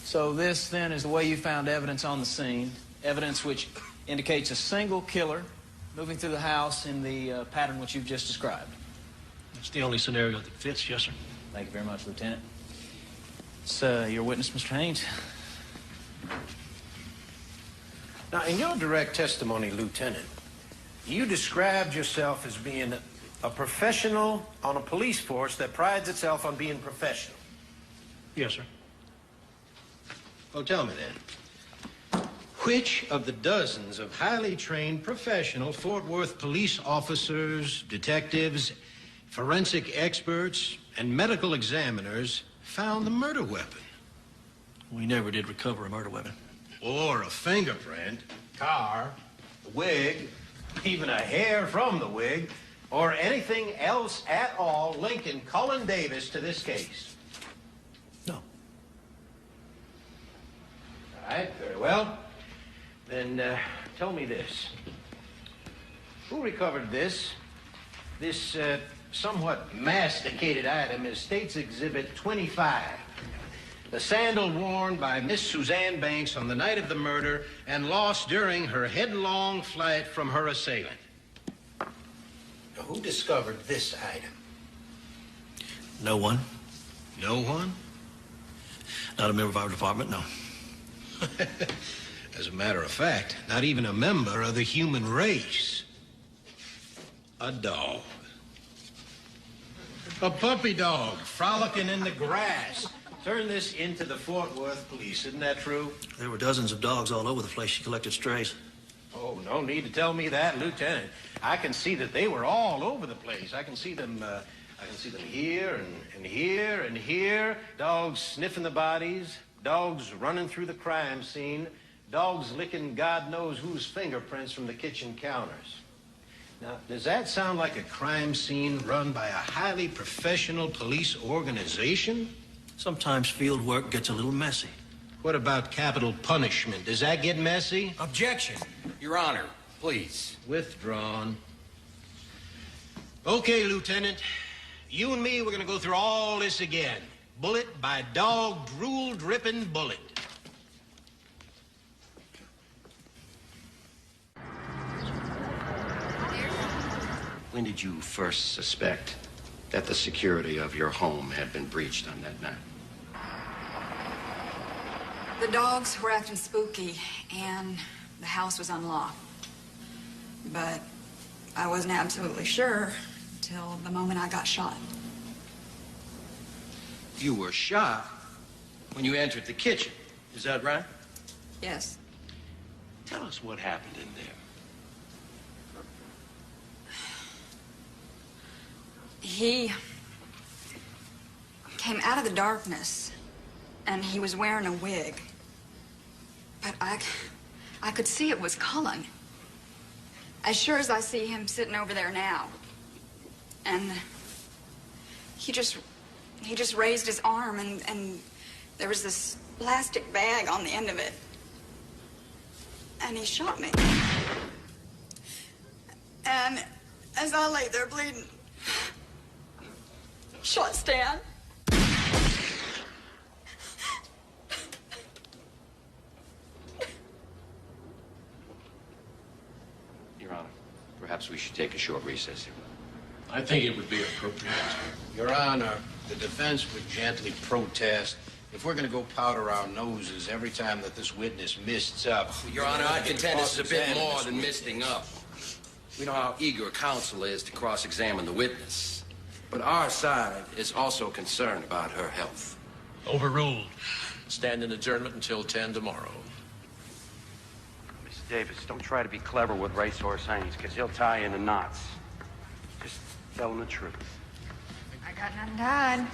So this, then, is the way you found evidence on the scene, evidence which indicates a single killer moving through the house in the pattern which you've just described.
It's the only scenario that fits, yes, sir.
Thank you very much, Lieutenant. It's your witness, Mr. Haynes.
Now, in your direct testimony, Lieutenant, you described yourself as being a professional on a police force that prides itself on being professional.
Yes, sir.
Well, tell me then, which of the dozens of highly trained professional Fort Worth police officers, detectives, forensic experts, and medical examiners found the murder weapon?
We never did recover a murder weapon.
Or a fingerprint, car, a wig, even a hair from the wig, or anything else at all linking Cullen Davis to this case?
No.
All right, very well. Then tell me this. Who recovered this somewhat masticated item is State's Exhibit 25. The sandal worn by Miss Suzanne Banks on the night of the murder and lost during her headlong flight from her assailant. Now, who discovered this item?
No one.
No one?
Not a member of our department, no.
As a matter of fact, not even a member of the human race. A dog. A puppy dog frolicking in the grass. Turn this into the Fort Worth police, isn't that true?
There were dozens of dogs all over the place. She collected strays.
Oh, no need to tell me that, Lieutenant. I can see that they were all over the place. I can see them here and here and here. Dogs sniffing the bodies. Dogs running through the crime scene. Dogs licking God knows whose fingerprints from the kitchen counters. Now, does that sound like a crime scene run by a highly professional police organization?
Sometimes field work gets a little messy.
What about capital punishment? Does that get messy?
Objection. Your Honor, please.
Withdrawn. Okay, Lieutenant. You and me, we're gonna go through all this again. Bullet by dog drool-dripping bullet.
When did you first suspect that the security of your home had been breached on that night?
The dogs were acting spooky, and the house was unlocked. But I wasn't absolutely sure till the moment I got shot.
You were shot when you entered the kitchen. Is that right?
Yes.
Tell us what happened in there.
He came out of the darkness, and he was wearing a wig. But I could see it was Cullen. As sure as I see him sitting over there now. And he just raised his arm, and there was this plastic bag on the end of it. And he shot me. And as I lay there bleeding, shot Stan.
Your Honor, perhaps we should take a short recess here.
I think it would be appropriate. Your Honor, the defense would gently protest if we're going to go powder our noses every time that this witness mists up...
Your Honor, I contend this is a bit
cross-examine
more
this
than
witness.
misting up. We know how eager counsel is to cross-examine the witness. But our side is also concerned about her health.
Overruled. Stand in adjournment until 10 tomorrow.
Miss Davis, don't try to be clever with Racehorse Haynes, because he'll tie you into knots. Just tell him the truth.
I got nothing to hide.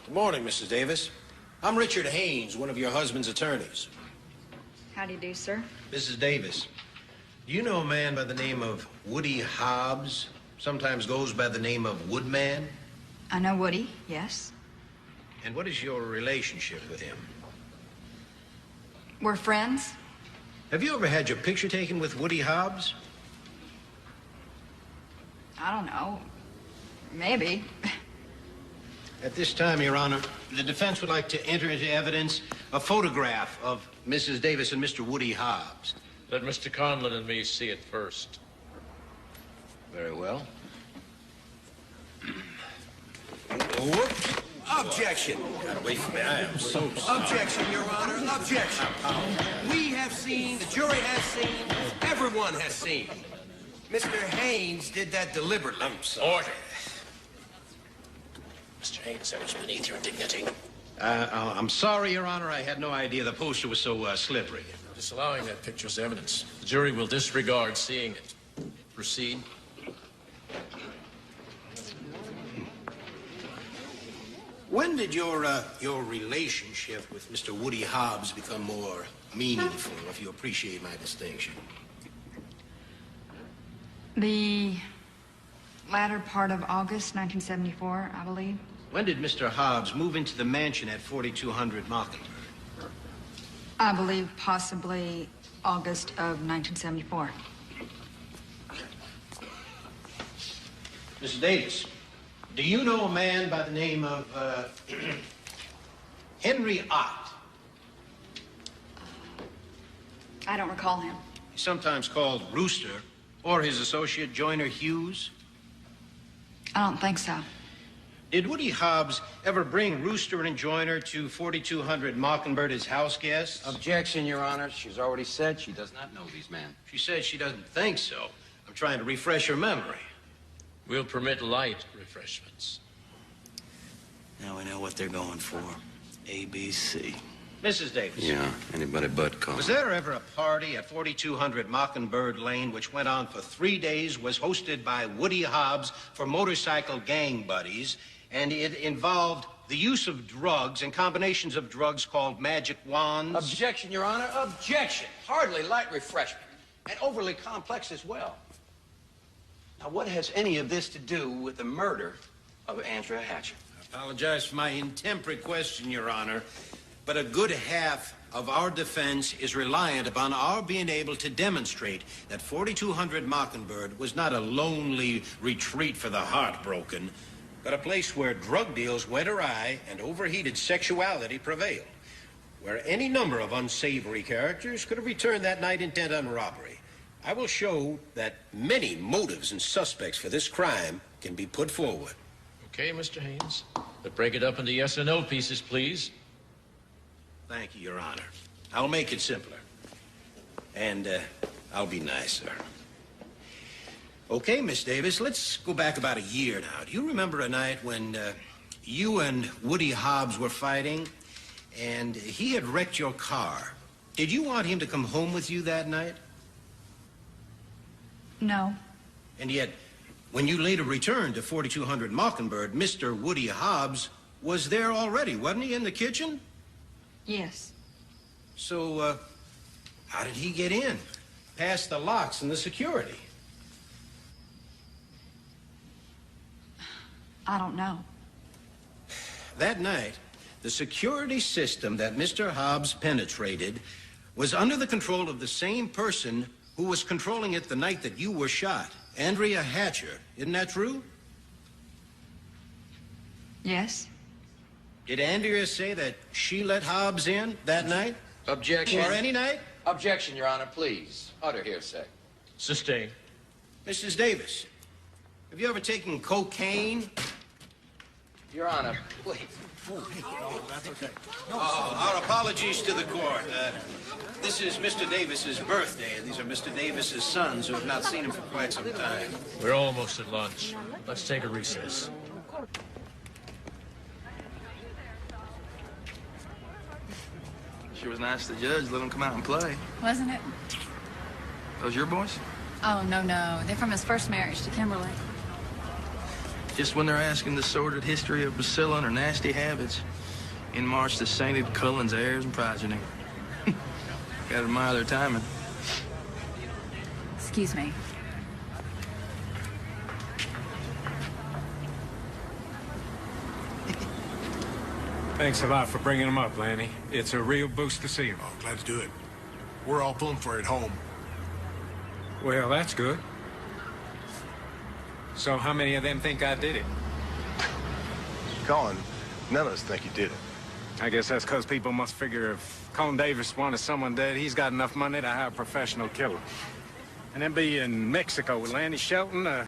Good morning, Mrs. Davis. I'm Richard Haynes, one of your husband's attorneys.
How do you do, sir?
Mrs. Davis, do you know a man by the name of Woody Hobbs? Sometimes goes by the name of Woodman?
I know Woody, yes.
And what is your relationship with him?
We're friends.
Have you ever had your picture taken with Woody Hobbs?
I don't know. Maybe.
At this time, Your Honor, the defense would like to enter into evidence a photograph of Mrs. Davis and Mr. Woody Hobbs.
Let Mr. Conlon and me see it first.
Very well.
Whoops. Objection.
Got away from me. I am so sorry.
Objection, Your Honor. Objection. We have seen, the jury has seen, everyone has seen. Mr. Haynes did that deliberately.
I'm sorry.
Order. Mr. Haynes, that was beneath your dignity.
I'm sorry, Your Honor. I had no idea the poster was so slippery.
Disallowing that picture as evidence. The jury will disregard seeing it. Proceed.
When did your relationship with Mr. Woody Hobbs become more meaningful, if you appreciate my distinction?
The latter part of August 1974, I believe.
When did Mr. Hobbs move into the mansion at 4200 Mockingbird?
I believe possibly August of 1974.
Mrs. Davis, do you know a man by the name of Henry Ott?
I don't recall him.
He's sometimes called Rooster, or his associate Joyner Hughes.
I don't think so.
Did Woody Hobbs ever bring Rooster and Joyner to 4200 Mockingbird as house guests?
Objection, Your Honor. She's already said she does not know these men.
She says she doesn't think so. I'm trying to refresh her memory.
We'll permit light refreshments.
Now we know what they're going for. ABC.
Mrs. Davis.
Yeah, anybody but Colin.
Was there ever a party at 4200 Mockingbird Lane which went on for 3 days, was hosted by Woody Hobbs for motorcycle gang buddies, and it involved the use of drugs and combinations of drugs called magic wands?
Objection, Your Honor. Objection. Hardly light refreshment. And overly complex as well. Now, what has any of this to do with the murder of Andrea Hatcher?
I apologize for my intemperate question, Your Honor, but a good half of our defense is reliant upon our being able to demonstrate that 4200 Mockingbird was not a lonely retreat for the heartbroken, but a place where drug deals went awry and overheated sexuality prevailed, where any number of unsavory characters could have returned that night intent on robbery. I will show that many motives and suspects for this crime can be put forward.
Okay, Mr. Haynes. But break it up into yes or no pieces, please.
Thank you, Your Honor. I'll make it simpler. And I'll be nicer. Okay, Miss Davis, let's go back about a year now. Do you remember a night when you and Woody Hobbs were fighting, and he had wrecked your car? Did you want him to come home with you that night?
No.
And yet, when you later returned to 4200 Mockingbird, Mr. Woody Hobbs was there already, wasn't he, in the kitchen?
Yes.
So, how did he get in? Past the locks and the security?
I don't know.
That night, the security system that Mr. Hobbs penetrated was under the control of the same person who was controlling it the night that you were shot, Andrea Hatcher. Isn't that true?
Yes.
Did Andrea say that she let Hobbs in that night?
Objection.
Or any night?
Objection, Your Honor, please. Utter hearsay.
Sustained.
Mrs. Davis, Have you ever taken cocaine?
Your Honor, please.
That's okay.
Our apologies to the court. This is Mr. Davis's birthday, and these are Mr. Davis's sons who have not seen him for quite some time.
We're almost at lunch. Let's take a recess.
Sure was nice the judge let him come out and play.
Wasn't it?
Those your boys?
Oh, no. They're from his first marriage to Kimberly.
Just when they're asking the sordid history of Priscilla and her nasty habits, in marched the sainted Cullen's heirs and progeny. Gotta admire their timing.
Excuse me.
Thanks a lot for bringing them up, Lanny. It's a real boost to see them.
Oh, glad to do it. We're all pulling for it at home.
Well, that's good. So how many of them think I did it?
Colin, none of us think you did it.
I guess that's because people must figure if Colin Davis wanted someone dead, he's got enough money to hire a professional killer. And then be in Mexico with Lanny Shelton,